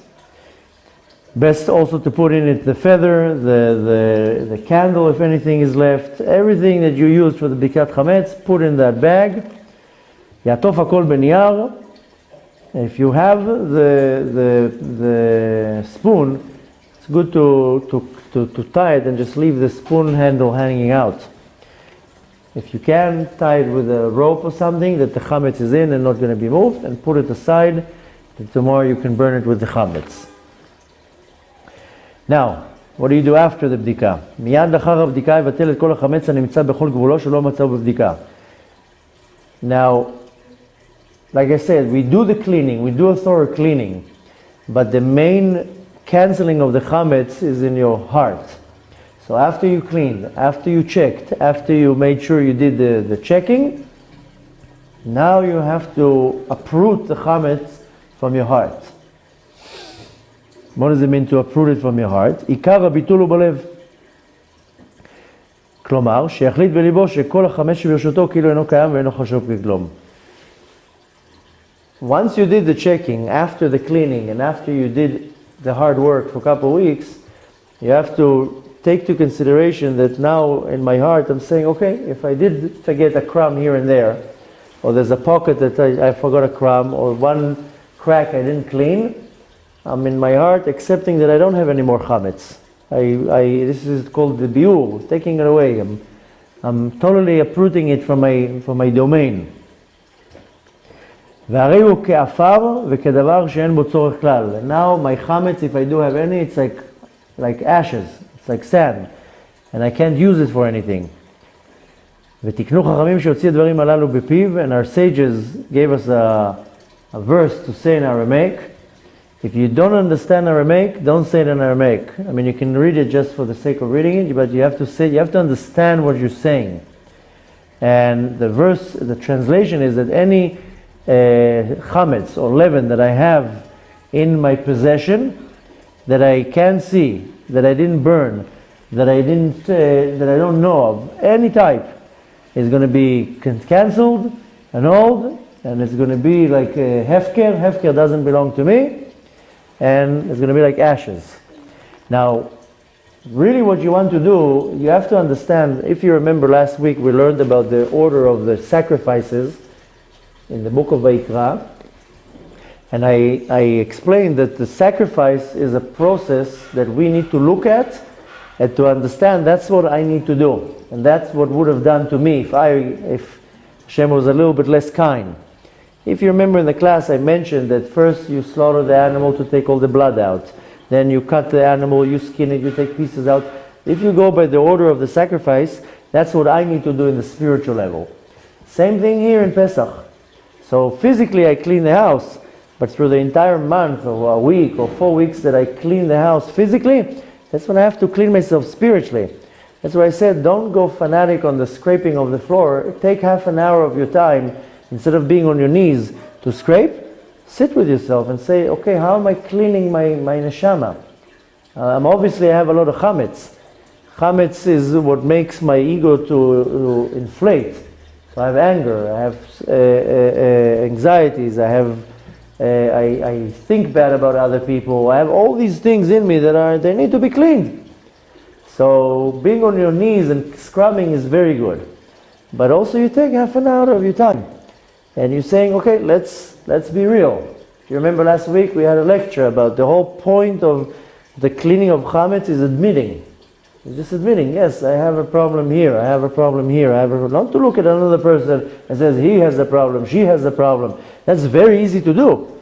Best also to put in it the feather, the candle, if anything is left. Everything that you use for the bikat chametz, put in that bag. Yatof hakol beniyar. If you have the spoon, it's good to to tie it and just leave the spoon handle hanging out. If you can, tie it with a rope or something that the chametz is in and not going to be moved, and put it aside, and tomorrow you can burn it with the chametz. Now, what do you do after the bdika? מיד לאחר הבדיקה יבטל את כל החמץ הנמצא בכל גבולו שלא מצאו בבדיקה. Now, like I said, we do the cleaning, we do a thorough cleaning, but the main canceling of the chametz is in your heart. So after you cleaned, after you checked, after you made sure you did the checking, now you have to uproot the chametz from your heart. What does it mean to uproot it from your heart? עיקר הביטול הוא בלב. כלומר, שיחליט בליבו שכל החמץ שברשותו כאילו אינו קיים ואינו חשוב ככלום. Once you did the checking, after the cleaning, and after you did the hard work for a couple of weeks, you have to take to consideration that now in my heart I'm saying, okay, if I did forget a crumb here and there, or there's a pocket that I forgot a crumb, or one crack I didn't clean, I'm in my heart accepting that I don't have any more chametz. This is called the biur, taking it away. I'm totally uprooting it from my domain. והרי הוא כעפר וכדבר שאין בו צורך כלל. And now my chametz, if I do have any, it's like ashes, it's like sand, and I can't use it for anything. ותקנו חכמים שהוציא הדברים הללו בפיו, and our sages gave us a verse to say in Aramaic. If you don't understand Aramaic, don't say it in Aramaic. I mean, you can read it just for the sake of reading it, but you have to understand what you're saying. And the verse, the translation is that any chametz or leaven that I have in my possession, that I can't see, that I didn't burn, that I don't know of, any type, is going to be cancelled, annulled, and it's going to be like hefker. Hefker doesn't belong to me, and it's going to be like ashes. Now, really what you want to do, you have to understand, if you remember last week we learned about the order of the sacrifices in the book of Vayikra, and I explained that the sacrifice is a process that we need to look at and to understand that's what I need to do, and that's what would have done to me if Hashem was a little bit less kind. If you remember in the class I mentioned that first you slaughter the animal to take all the blood out, then you cut the animal, you skin it, you take pieces out. If you go by the order of the sacrifice, that's what I need to do in the spiritual level. Same thing here in Pesach. So physically I clean the house, but through the entire month or a week or 4 weeks that I clean the house physically, that's when I have to clean myself spiritually. That's why I said don't go fanatic on the scraping of the floor. Take half an hour of your time, instead of being on your knees to scrape, sit with yourself and say, okay, how am I cleaning my neshama? Obviously I have a lot of chametz. Chametz is what makes my ego to inflate. So I have anger, I have anxieties, I think bad about other people. I have all these things in me they need to be cleaned. So being on your knees and scrubbing is very good. But also you take half an hour of your time and you're saying, okay, let's be real. If you remember last week we had a lecture about the whole point of the cleaning of chametz is admitting. It's just admitting, yes, I have a problem here, I have a problem here, not to look at another person and says he has a problem, she has a problem. That's very easy to do,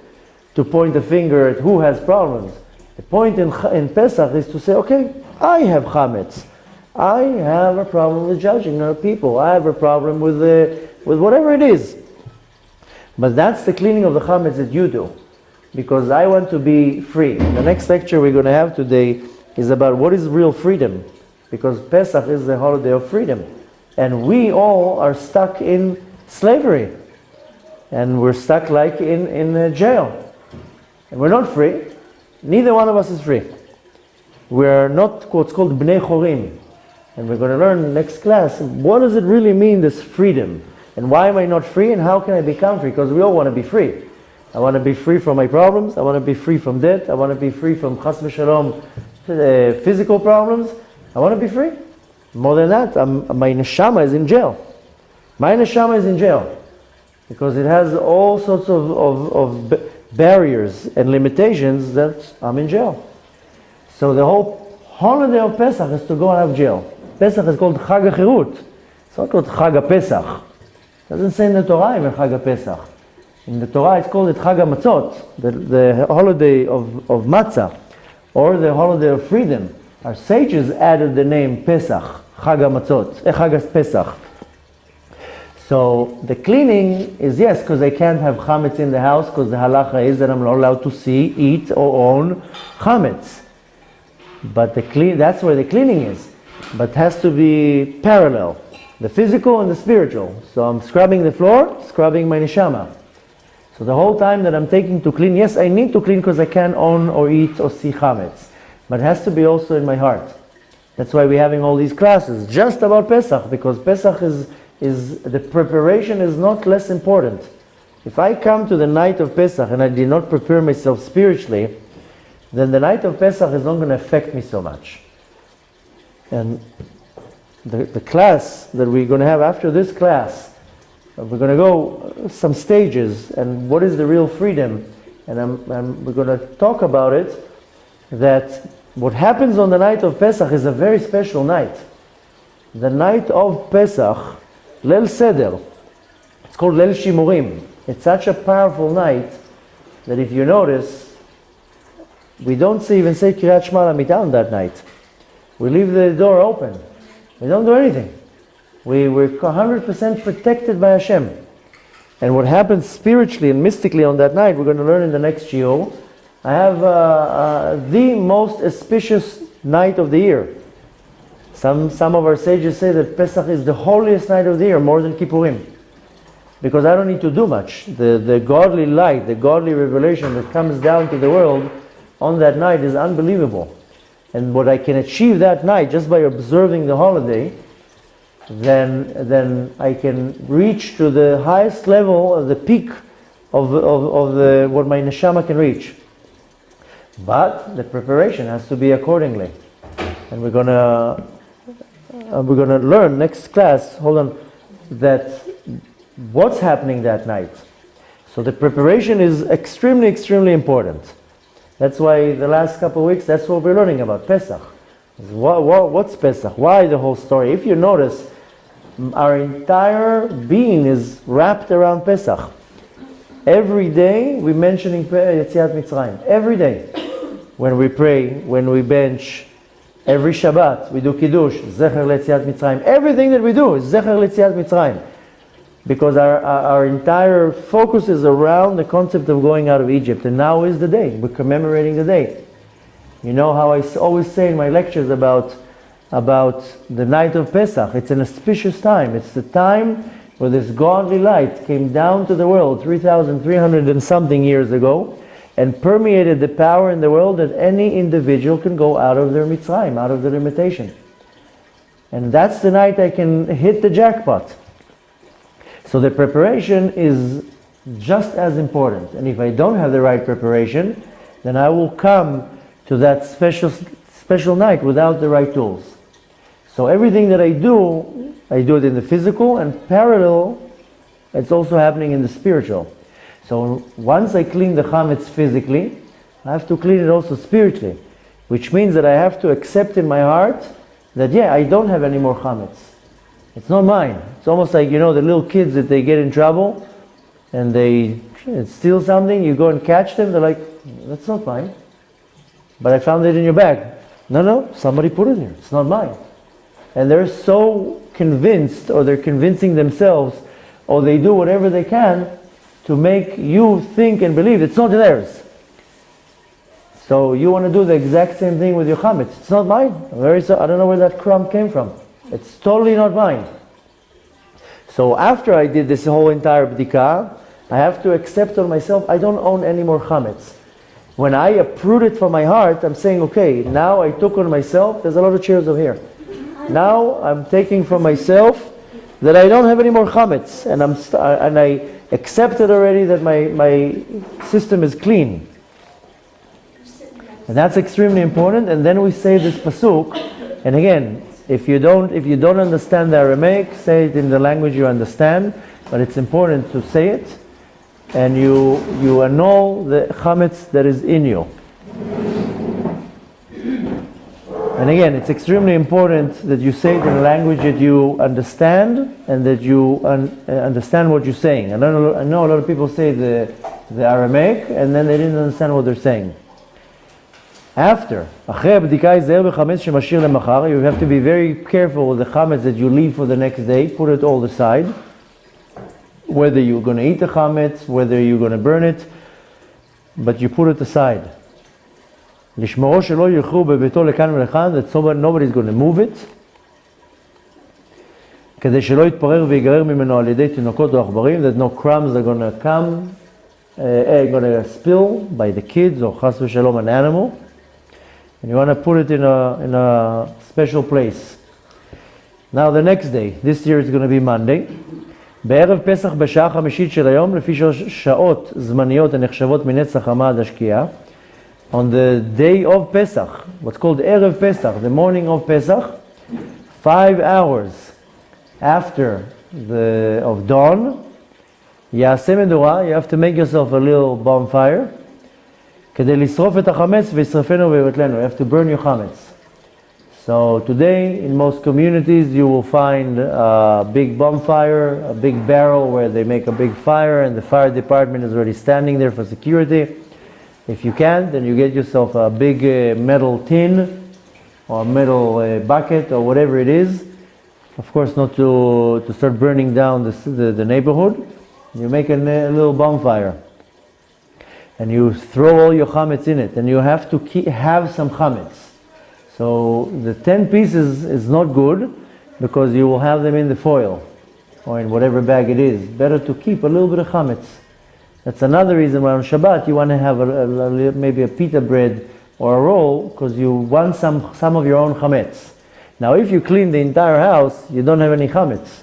to point a finger at who has problems. The point in Pesach is to say, okay, I have chametz. I have a problem with judging other people. I have a problem with whatever it is. But that's the cleaning of the chametz that you do, because I want to be free. The next lecture we're going to have today is about what is real freedom, because Pesach is the holiday of freedom, and we all are stuck in slavery, and we're stuck like in jail, and we're not free. Neither one of us is free. We're not what's called bnei chorim, and we're going to learn in the next class what does it really mean, this freedom, and why am I not free, and how can I become free? Because we all want to be free. I want to be free from my problems. I want to be free from debt. I want to be free from chas v'shalom physical problems. I want to be free. More than that, my neshama is in jail. My neshama is in jail because it has all sorts of barriers and limitations that I'm in jail. So the whole holiday of Pesach is to go out of jail. Pesach is called Chag HaChirut. It's not called Chag HaPesach. It doesn't say in the Torah even Chag HaPesach. In the Torah it's called Chag HaMatzot, the holiday of matzah, or the holiday of freedom. Our sages added the name Pesach, Chag HaMatzot, Chag HaPesach. So the cleaning is, yes, because I can't have chametz in the house, because the halacha is that I'm not allowed to see, eat, or own chametz. But that's where the cleaning is. But it has to be parallel, the physical and the spiritual. So I'm scrubbing the floor, scrubbing my neshama. So the whole time that I'm taking to clean, yes, I need to clean because I can't own or eat or see chametz. But it has to be also in my heart. That's why we're having all these classes, just about Pesach, because Pesach is the preparation is not less important. If I come to the night of Pesach and I did not prepare myself spiritually, then the night of Pesach is not going to affect me so much. And the class that we're going to have after this class, we're going to go some stages and what is the real freedom, and we're going to talk about it, that what happens on the night of Pesach is a very special night. The night of Pesach, Leil Seder, it's called Leil Shimurim. It's such a powerful night that if you notice, we don't even say Kiryat Shema L'Mitah on that night. We leave the door open. We don't do anything. We're 100% protected by Hashem. And what happens spiritually and mystically on that night, we're going to learn in the next shiur. I have the most auspicious night of the year. Some of our sages say that Pesach is the holiest night of the year, more than Kippurim. Because I don't need to do much. The godly light, the godly revelation that comes down to the world on that night is unbelievable. And what I can achieve that night just by observing the holiday, then I can reach to the highest level of the peak of what my neshama can reach. But the preparation has to be accordingly. And we're gonna learn next class, that what's happening that night. So the preparation is extremely, extremely important. That's why the last couple of weeks, that's what we're learning about, Pesach. What's Pesach? Why the whole story? If you notice, our entire being is wrapped around Pesach. Every day we're mentioning Yetziat Mitzrayim. Every day. When we pray, when we bench, every Shabbat we do Kiddush, Zecher L'Yetziat Mitzrayim. Everything that we do is Zecher L'Yetziat Mitzrayim. Because our entire focus is around the concept of going out of Egypt. And now is the day. We're commemorating the day. You know how I always say in my lectures about the night of Pesach. It's an auspicious time. It's the time where this godly light came down to the world 3,300 and something years ago and permeated the power in the world that any individual can go out of their Mitzrayim, out of their limitation. And that's the night I can hit the jackpot. So the preparation is just as important. And if I don't have the right preparation, then I will come to that special night without the right tools. So everything that I do it in the physical, and parallel, it's also happening in the spiritual. So once I clean the chametz physically, I have to clean it also spiritually, which means that I have to accept in my heart that, I don't have any more chametz. It's not mine. It's almost like, the little kids that they get in trouble and they steal something, you go and catch them, they're like, that's not mine. But I found it in your bag. No, somebody put it here. It's not mine. And they're so convinced, or they're convincing themselves, or they do whatever they can to make you think and believe it's not theirs. So you want to do the exact same thing with your chametz. It's not mine. I don't know where that crumb came from. It's totally not mine. So after I did this whole entire bdika, I have to accept on myself, I don't own any more chametz. When I uproot it from my heart, I'm saying, okay, now I took on myself, there's a lot of chairs over here. Now I'm taking from myself that I don't have any more chametz, and I accepted already that my system is clean. And that's extremely important. And then we say this pasuk, and again, if you don't understand the Aramaic, say it in the language you understand, but it's important to say it, and you annul the chametz that is in you. And again, it's extremely important that you say it in a language that you understand and that you understand what you're saying. I know a lot of people say the Aramaic and then they didn't understand what they're saying. After, you have to be very careful with the chametz that you leave for the next day. Put it all aside. Whether you're going to eat the chametz, whether you're going to burn it, but you put it aside. That nobody's going to move it. That no crumbs are going to come, going to spill by the kids or chas v'shalom an animal. And you want to put it in a special place. Now the next day, this year it's going to be Monday. בערב פסח בשעה חמישית של היום, לפי שעות זמניות הנחשבות מנצח חמה עד השקיעה. On the day of Pesach, what's called Erev Pesach, the morning of Pesach, 5 hours after of dawn, יעשה מדורה, you have to make yourself a little bonfire, כדי לשרוף את החמץ וישרפנו ויבטלנו, you have to burn your chametz. So today, in most communities, you will find a big bonfire, a big barrel where they make a big fire, and the fire department is already standing there for security. If you can't, then you get yourself a big metal tin or metal bucket or whatever it is. Of course, not to start burning down the neighborhood. You make a little bonfire. And you throw all your chametz in it. And you have to have some chametz. So the 10 pieces is not good because you will have them in the foil or in whatever bag it is. Better to keep a little bit of chametz. That's another reason why on Shabbat you want to have maybe a pita bread or a roll because you want some of your own chametz. Now if you clean the entire house, you don't have any chametz.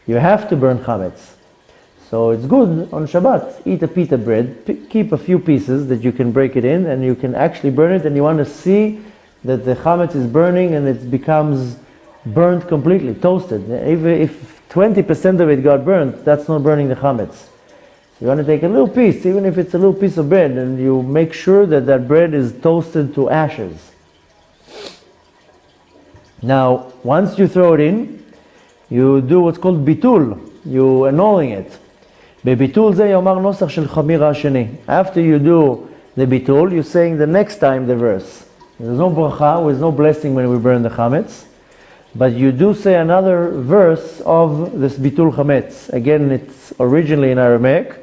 You have to burn chametz. So it's good on Shabbat, eat a pita bread, keep a few pieces that you can break it in and you can actually burn it, and you want to see that the chametz is burning and it becomes burnt completely, toasted. If 20% of it got burnt, that's not burning the chametz. So you want to take a little piece, even if it's a little piece of bread, and you make sure that that bread is toasted to ashes. Now, once you throw it in, you do what's called bitul. You annulling it. בביטול זה יאמר נוסח של חמיר השני. After you do the bitul, you're saying the next time the verse. There's no bracha, there's no blessing when we burn the chametz. But you do say another verse of this bitul chametz. Again, it's originally in Aramaic.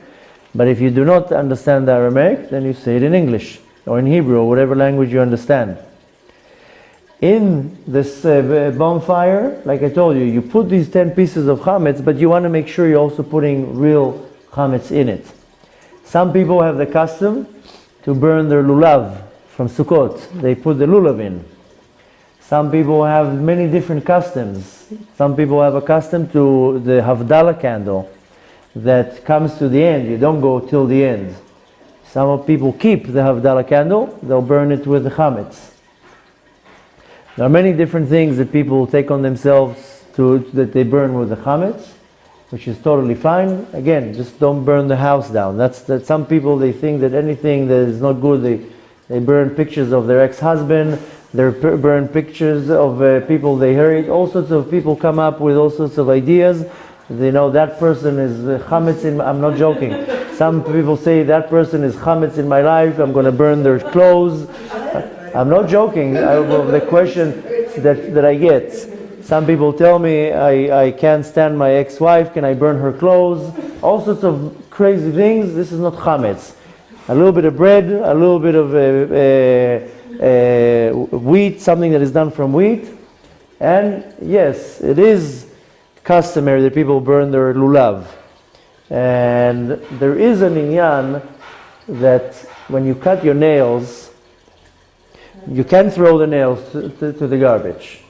But if you do not understand the Aramaic, then you say it in English or in Hebrew or whatever language you understand. In this bonfire, like I told you, you put these 10 pieces of chametz, but you want to make sure you're also putting real chametz in it. Some people have the custom to burn their lulav from Sukkot. They put the lulav in. Some people have many different customs. Some people have a custom to the Havdalah candle that comes to the end. You don't go till the end. Some people keep the Havdalah candle. They'll burn it with the chametz. There are many different things that people take on themselves that they burn with the chametz, which is totally fine. Again, just don't burn the house down. That's some people, they think that anything that is not good, they burn pictures of their ex-husband, they burn pictures of people they hurt. All sorts of people come up with all sorts of ideas. They know that person is chametz in. I'm not joking. Some people say that person is chametz in my life. I'm going to burn their clothes. I'm not joking. The question that I get. Some people tell me I can't stand my ex-wife. Can I burn her clothes? All sorts of crazy things. This is not chametz. A little bit of bread, a little bit of wheat, something that is done from wheat. And yes, it is customary that people burn their lulav. And there is an inyan that when you cut your nails, you can throw the nails to the garbage.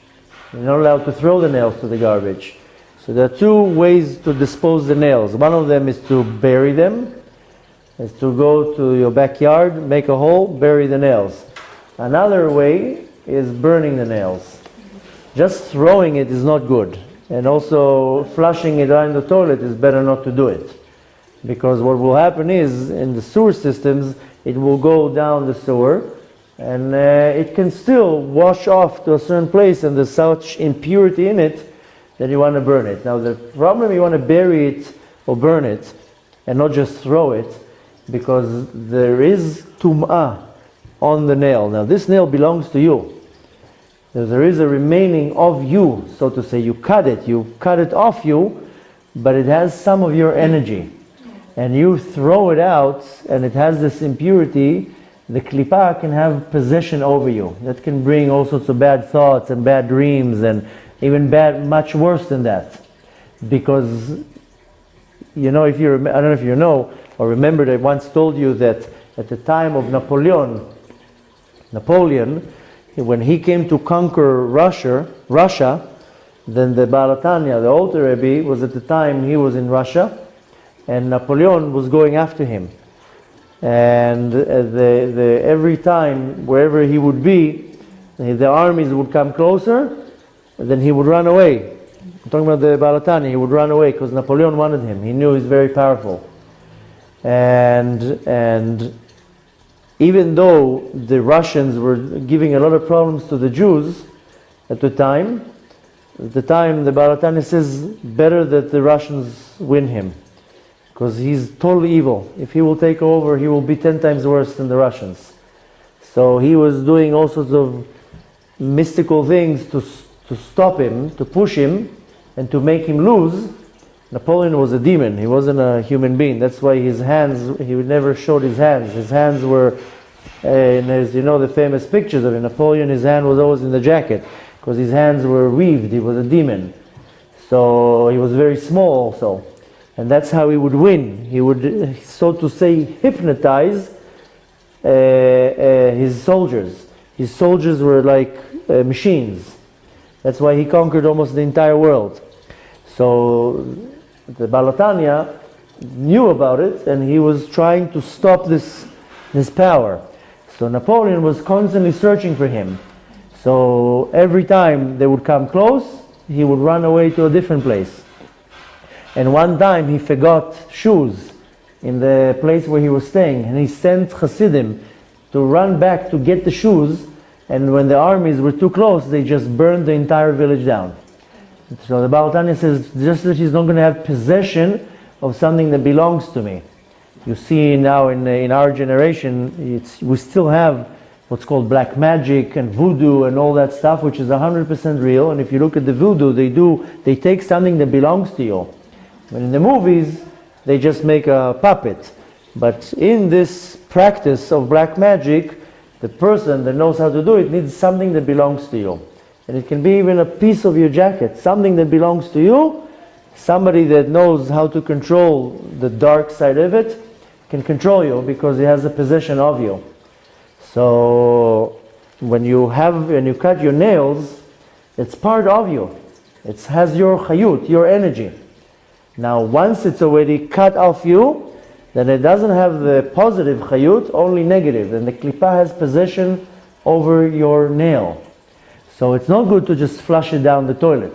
You're not allowed to throw the nails to the garbage. So there are two ways to dispose the nails. One of them is to bury them, is to go to your backyard, make a hole, bury the nails. Another way is burning the nails. Just throwing it is not good. And also flushing it down the toilet is better not to do it. Because what will happen is, in the sewer systems, it will go down the sewer, And it can still wash off to a certain place, and there's such impurity in it that you want to burn it. Now the problem, you want to bury it or burn it and not just throw it, because there is tum'ah on the nail. Now this nail belongs to you. There is a remaining of you, so to say. You cut it off you, but it has some of your energy. And you throw it out, and it has this impurity. The klipa can have possession over you. That can bring all sorts of bad thoughts and bad dreams, and even much worse than that. Because, I don't know if you know or remember, I once told you that at the time of Napoleon, when he came to conquer Russia, then the Baal Tanya, the Alter Rebbe, was at the time he was in Russia, and Napoleon was going after him. And every time, wherever he would be, the armies would come closer, and then he would run away. I'm talking about the Baal Tanya. He would run away because Napoleon wanted him. He knew he's very powerful. And even though the Russians were giving a lot of problems to the Jews at the time, the Baal Tanya says, better that the Russians win him, because he's totally evil. If he will take over, he will be 10 times worse than the Russians. So he was doing all sorts of mystical things to stop him, to push him, and to make him lose. Napoleon was a demon. He wasn't a human being. That's why his hands, he never showed his hands. His hands were, and as you know, the famous pictures of Napoleon, his hand was always in the jacket, because his hands were weaved. He was a demon. So he was very small also. And that's how he would win. He would, so to say, hypnotize his soldiers. His soldiers were like machines. That's why he conquered almost the entire world. So the Baal Tanya knew about it, and he was trying to stop this power. So Napoleon was constantly searching for him. So every time they would come close, he would run away to a different place. And one time he forgot shoes in the place where he was staying, and he sent Hasidim to run back to get the shoes, and when the armies were too close, they just burned the entire village down. So the Baal Tanya says, just that he's not going to have possession of something that belongs to me. You see now in our generation, we still have what's called black magic and voodoo and all that stuff, which is 100% real. And if you look at the voodoo, they take something that belongs to you. But in the movies, they just make a puppet. But in this practice of black magic, the person that knows how to do it needs something that belongs to you. And it can be even a piece of your jacket, something that belongs to you. Somebody that knows how to control the dark side of it can control you, because he has a possession of you. So when you cut your nails, it's part of you. It has your chayut, your energy. Now once it's already cut off you, then it doesn't have the positive chayut, only negative. And the klipa has possession over your nail. So it's not good to just flush it down the toilet.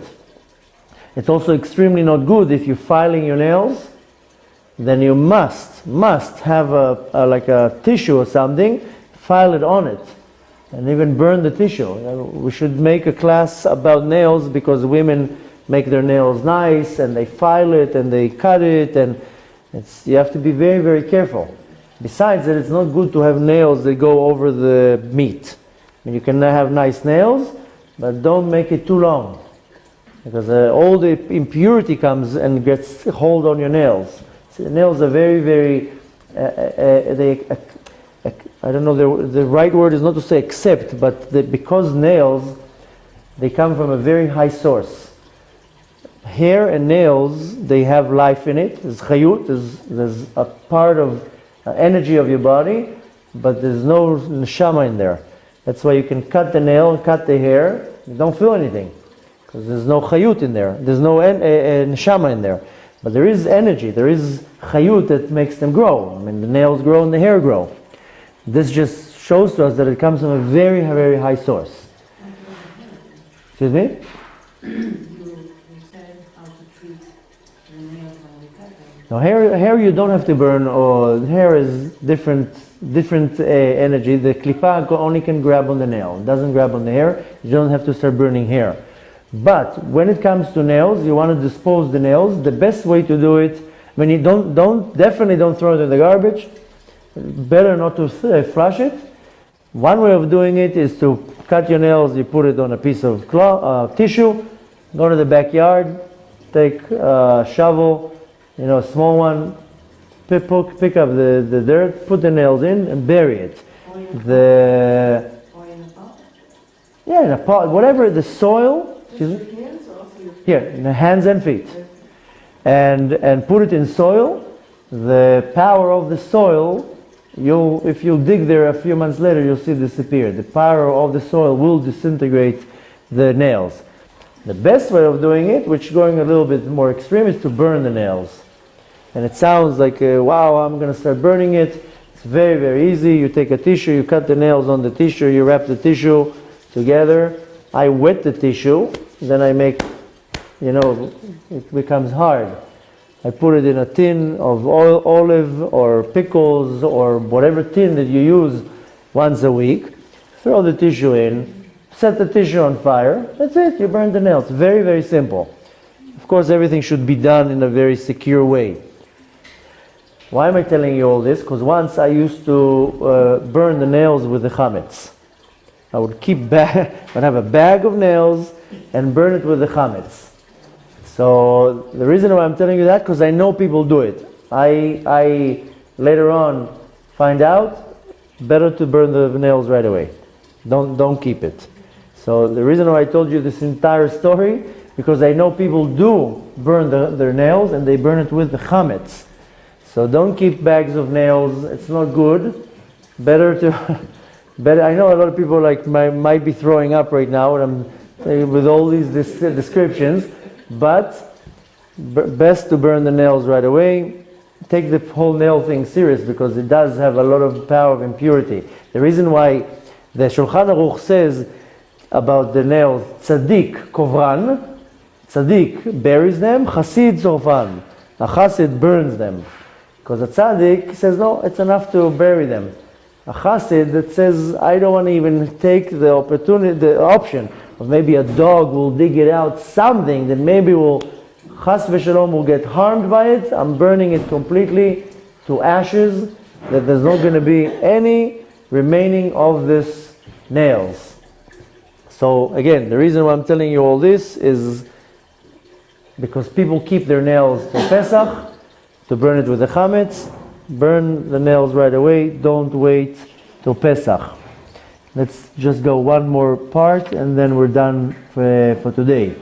It's also extremely not good if you're filing your nails, then you must have like a tissue or something, file it on it, and even burn the tissue. We should make a class about nails, because women make their nails nice, and they file it, and they cut it, and you have to be very, very careful. Besides that, it's not good to have nails that go over the meat. I mean, you can have nice nails, but don't make it too long, because all the impurity comes and gets hold on your nails. So the nails are very, very, I don't know, the right word is not to say accept, but because nails, they come from a very high source. Hair and nails, they have life in it. There's chayut, there's a part of energy of your body, but there's no neshama in there. That's why you can cut the nail, cut the hair, you don't feel anything, because there's no chayut in there. There's no neshama in there. But there is energy, there is chayut that makes them grow. I mean, the nails grow and the hair grow. This just shows to us that it comes from a very, very high source. Excuse me? You said how to treat Now hair you don't have to burn, or hair is different energy. The klipa only can grab on the nail, it doesn't grab on the hair. You don't have to start burning hair. But when it comes to nails, you want to dispose the nails. The best way to do it, when you definitely don't throw it in the garbage. Better not to flush it. One way of doing it is to cut your nails. You put it on a piece of tissue. Go to the backyard, take a shovel, a small one, pick up the dirt, put the nails in, and bury it. Or in a pot? Yeah, in a pot, whatever the soil. Just your hands or also your feet? Here, in the hands and feet, and put it in soil. The power of the soil, if you dig there a few months later, you'll see it disappear. The power of the soil will disintegrate the nails. The best way of doing it, which is going a little bit more extreme, is to burn the nails. And it sounds like, wow, I'm going to start burning it. It's very, very easy. You take a tissue, you cut the nails on the tissue, you wrap the tissue together. I wet the tissue, then I make, it becomes hard. I put it in a tin of olive or pickles or whatever tin that you use once a week. Throw the tissue in, set the tissue on fire. That's it, you burn the nails. Very, very simple. Of course, everything should be done in a very secure way. Why am I telling you all this? Because once I used to burn the nails with the chametz. I would I'd have a bag of nails and burn it with the chametz. So the reason why I'm telling you that, because I know people do it. I later on find out better to burn the nails right away. Don't keep it. So the reason why I told you this entire story, because I know people do burn their nails and they burn it with the chametz. So don't keep bags of nails. It's not good. Better. I know a lot of people might be throwing up right now with all these descriptions. But best to burn the nails right away. Take the whole nail thing serious, because it does have a lot of power of impurity. The reason why the Shulchan Aruch says about the nails, tzaddik kovran, tzaddik buries them, chasid zorfan, a chasid burns them. Because a tzaddik says, no, it's enough to bury them. A chasid that says, I don't want to even take the option of maybe a dog will dig it out, something that maybe chas v'shalom will get harmed by it. I'm burning it completely to ashes, that there's not going to be any remaining of this nails. So again, the reason why I'm telling you all this is because people keep their nails till Pesach, to burn it with the chametz. Burn the nails right away, don't wait till Pesach. Let's just go one more part and then we're done for today.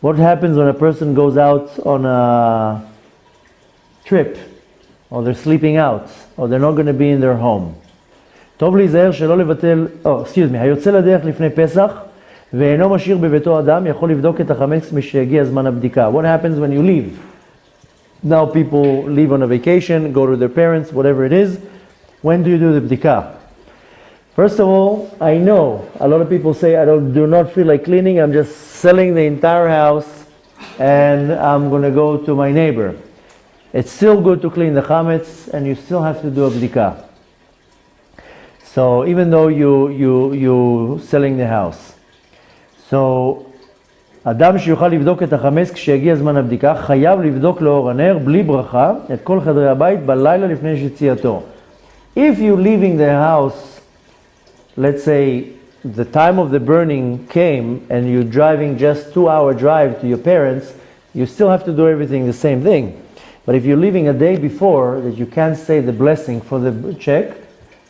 What happens when a person goes out on a trip, or they're sleeping out, or they're not going to be in their home? טוב להיזהר שלא לבטל, היוצא לדרך לפני פסח ואינו משאיר בביתו אדם יכול לבדוק את החמץ משהגיע זמן הבדיקה. What happens when you leave? Now people leave on a vacation, go to their parents, whatever it is. When do you do the bdika? First of all, I know a lot of people say, I do not feel like cleaning, I'm just selling the entire house and I'm going to go to my neighbor. It's still good to clean the chametz and you still have to do a bdika. So even though you selling the house. So אדם שיוכל לבדוק את החמץ כשיגיע זמן הבדיקה, חייב לבדוק לאור הנר בלי ברכה את כל חדרי הבית בלילה לפני שיציאתו. If you're leaving the house, let's say the time of the burning came and you're driving just 2-hour drive to your parents, you still have to do everything the same thing. But if you're leaving a day before that you can't say the blessing for the check,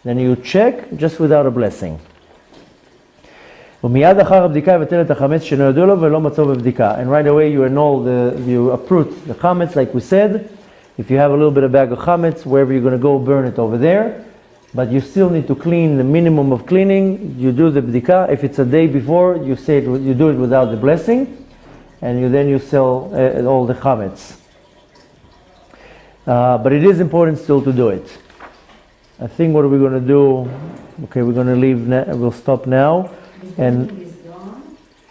then you check just without a blessing. ומיד אחר הבדיקה יבטל את החמץ שלא ידעו לו ולא מצאו בבדיקה. And right away you annul you uproot the chametz, like we said. If you have a little bit of bag of chametz, wherever you're going to go, burn it over there. But you still need to clean the minimum of cleaning. You do the bdika. If it's a day before, you do it without the blessing, and then you sell all the chametz. But it is important still to do it. I think what are we going to do? Okay, we're going to leave. We'll stop now. And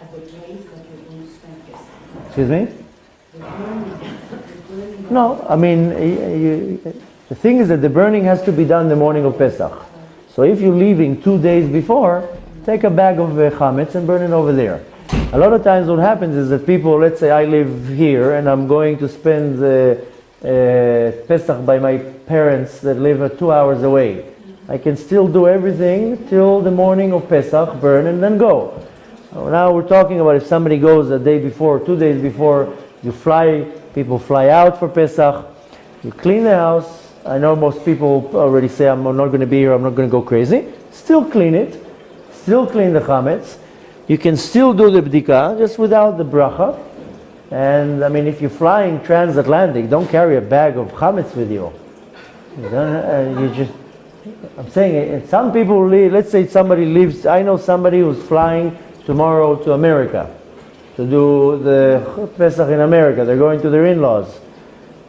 at the place that you're going to spend Pesach. Excuse me? The burning. No, I mean, the thing is that the burning has to be done the morning of Pesach. So if you're leaving 2 days before, take a bag of chametz and burn it over there. A lot of times what happens is that people, let's say I live here and I'm going to spend Pesach by my parents that live 2 hours away. I can still do everything till the morning of Pesach, burn and then go. Now we're talking about if somebody goes a day before, 2 days before, you fly, people fly out for Pesach, you clean the house. I know most people already say, I'm not going to be here, I'm not going to go crazy. Still clean it, still clean the chametz. You can still do the bdika, just without the bracha. And I mean, if you're flying transatlantic, don't carry a bag of chametz with you. I'm saying, some people, let's say somebody lives, I know somebody who's flying tomorrow to America to do the Pesach in America. They're going to their in-laws.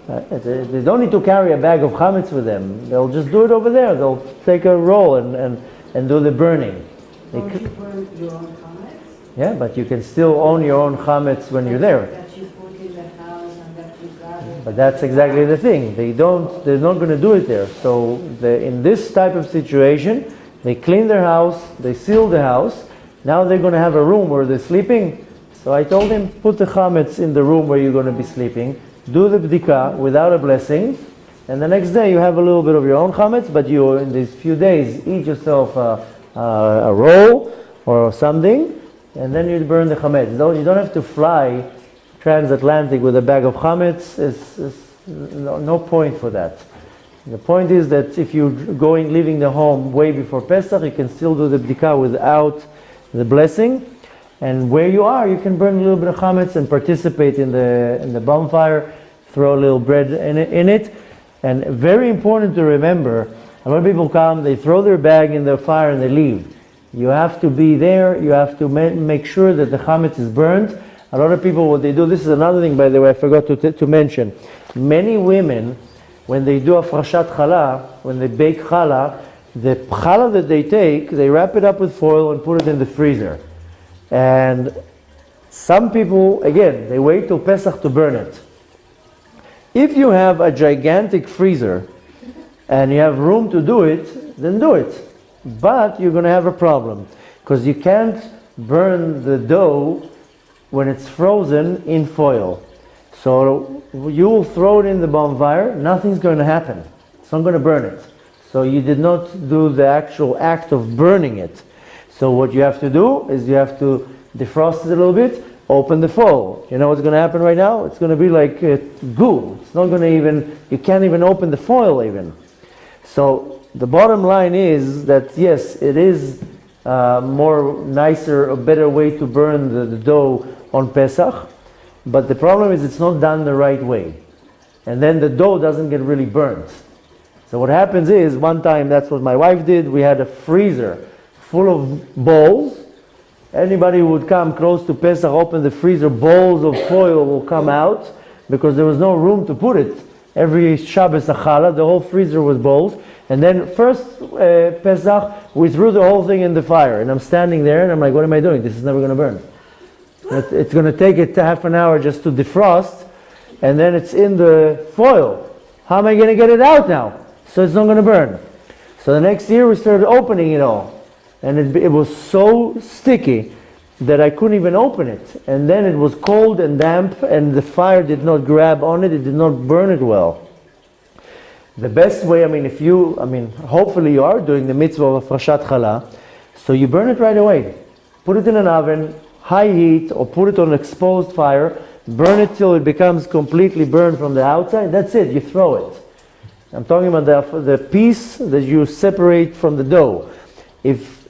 They don't need to carry a bag of chametz with them. They'll just do it over there. They'll take a roll and do the burning. Don't you burn your own chametz? Yeah, but you can still own your own chametz when you're there. That you put in the house and that you gather. But that's exactly the thing. They're not going to do it there. So in this type of situation, they clean their house, they seal the house. Now they're going to have a room where they're sleeping. So I told him, put the chametz in the room where you're going to be sleeping. Do the bdika without a blessing. And the next day you have a little bit of your own chametz, but you, in these few days, eat yourself a roll or something, and then you burn the chametz. You don't have to fly transatlantic with a bag of chametz. It's no point for that. The point is that if you're leaving the home way before Pesach, you can still do the bdika without the blessing. And where you are, you can burn a little bit of chametz and participate in the bonfire, throw a little bread in it. And very important to remember, a lot of people come, they throw their bag in the fire and they leave. You have to be there, you have to make sure that the chametz is burned. A lot of people, what they do, this is another thing, by the way, I forgot to mention. Many women, when they do a frashat challah, when they bake challah, the challah that they take, they wrap it up with foil and put it in the freezer. And some people, again, they wait till Pesach to burn it. If you have a gigantic freezer and you have room to do it, then do it. But you're going to have a problem because you can't burn the dough when it's frozen in foil. So you will throw it in the bonfire, nothing's going to happen. It's not going to burn it. So you did not do the actual act of burning it. So what you have to do is you have to defrost it a little bit, open the foil. You know what's going to happen right now? It's going to be like goo. It's not going to even, you can't even open the foil even. So the bottom line is that yes, it is more nicer, a better way to burn the dough on Pesach, but the problem is it's not done the right way. And then the dough doesn't get really burnt. So what happens is, one time, that's what my wife did, we had a freezer full of bowls. Anybody who would come close to Pesach, open the freezer, bowls of foil will come out because there was no room to put it. Every Shabbos Achala, the whole freezer was bowls. And then first Pesach, we threw the whole thing in the fire. And I'm standing there and I'm like, what am I doing? This is never going to burn. It's going to take it half an hour just to defrost. And then it's in the foil. How am I going to get it out now? So it's not going to burn. So the next year we started opening it all. And it was so sticky that I couldn't even open it. And then it was cold and damp and the fire did not grab on it. It did not burn it well. The best way, hopefully you are doing the mitzvah of frashat challah. So you burn it right away. Put it in an oven, high heat, or put it on an exposed fire. Burn it till it becomes completely burned from the outside. That's it, you throw it. I'm talking about the piece that you separate from the dough.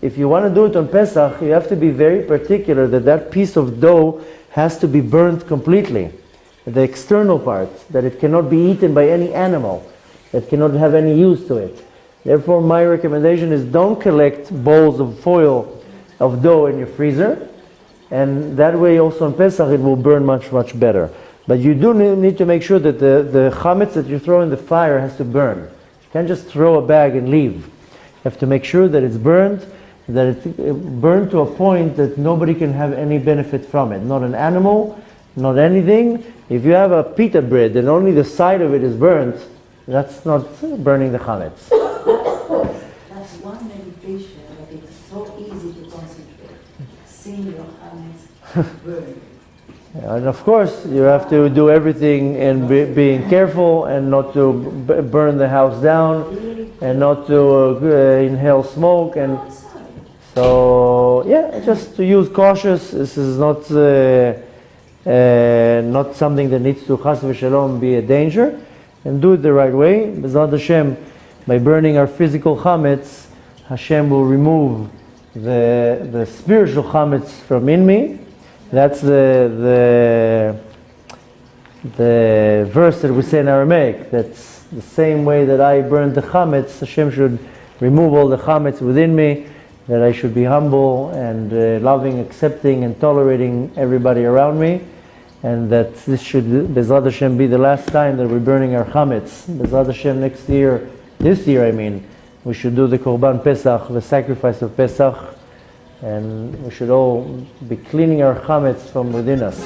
If you want to do it on Pesach, you have to be very particular that piece of dough has to be burnt completely. The external part, that it cannot be eaten by any animal, that cannot have any use to it. Therefore, my recommendation is don't collect bowls of foil of dough in your freezer, and that way also on Pesach it will burn much, much better. But you do need to make sure that the chametz that you throw in the fire has to burn. You can't just throw a bag and leave. You have to make sure that it's burned that it burned to a point that nobody can have any benefit from it. Not an animal, not anything. If you have a pita bread and only the side of it is burnt, that's not burning the chametz. That's one meditation, but it's so easy to concentrate. Seeing your hands burn. And of course, you have to do everything and being careful and not to burn the house down and not to inhale smoke. And so, yeah, just to use cautious. This is not not something that needs to chas v'shalom be a danger, and do it the right way. B'ezrat Hashem, by burning our physical chametz, Hashem will remove the spiritual chametz from in me. That's the verse that we say in Aramaic. That's the same way that I burned the chametz. Hashem should remove all the chametz within me. That I should be humble and loving, accepting, and tolerating everybody around me. And that this should, B'ezrat Hashem, be the last time that we're burning our chametz. B'ezrat Hashem, this year I mean, we should do the Korban Pesach, the sacrifice of Pesach. And we should all be cleaning our chametz from within us.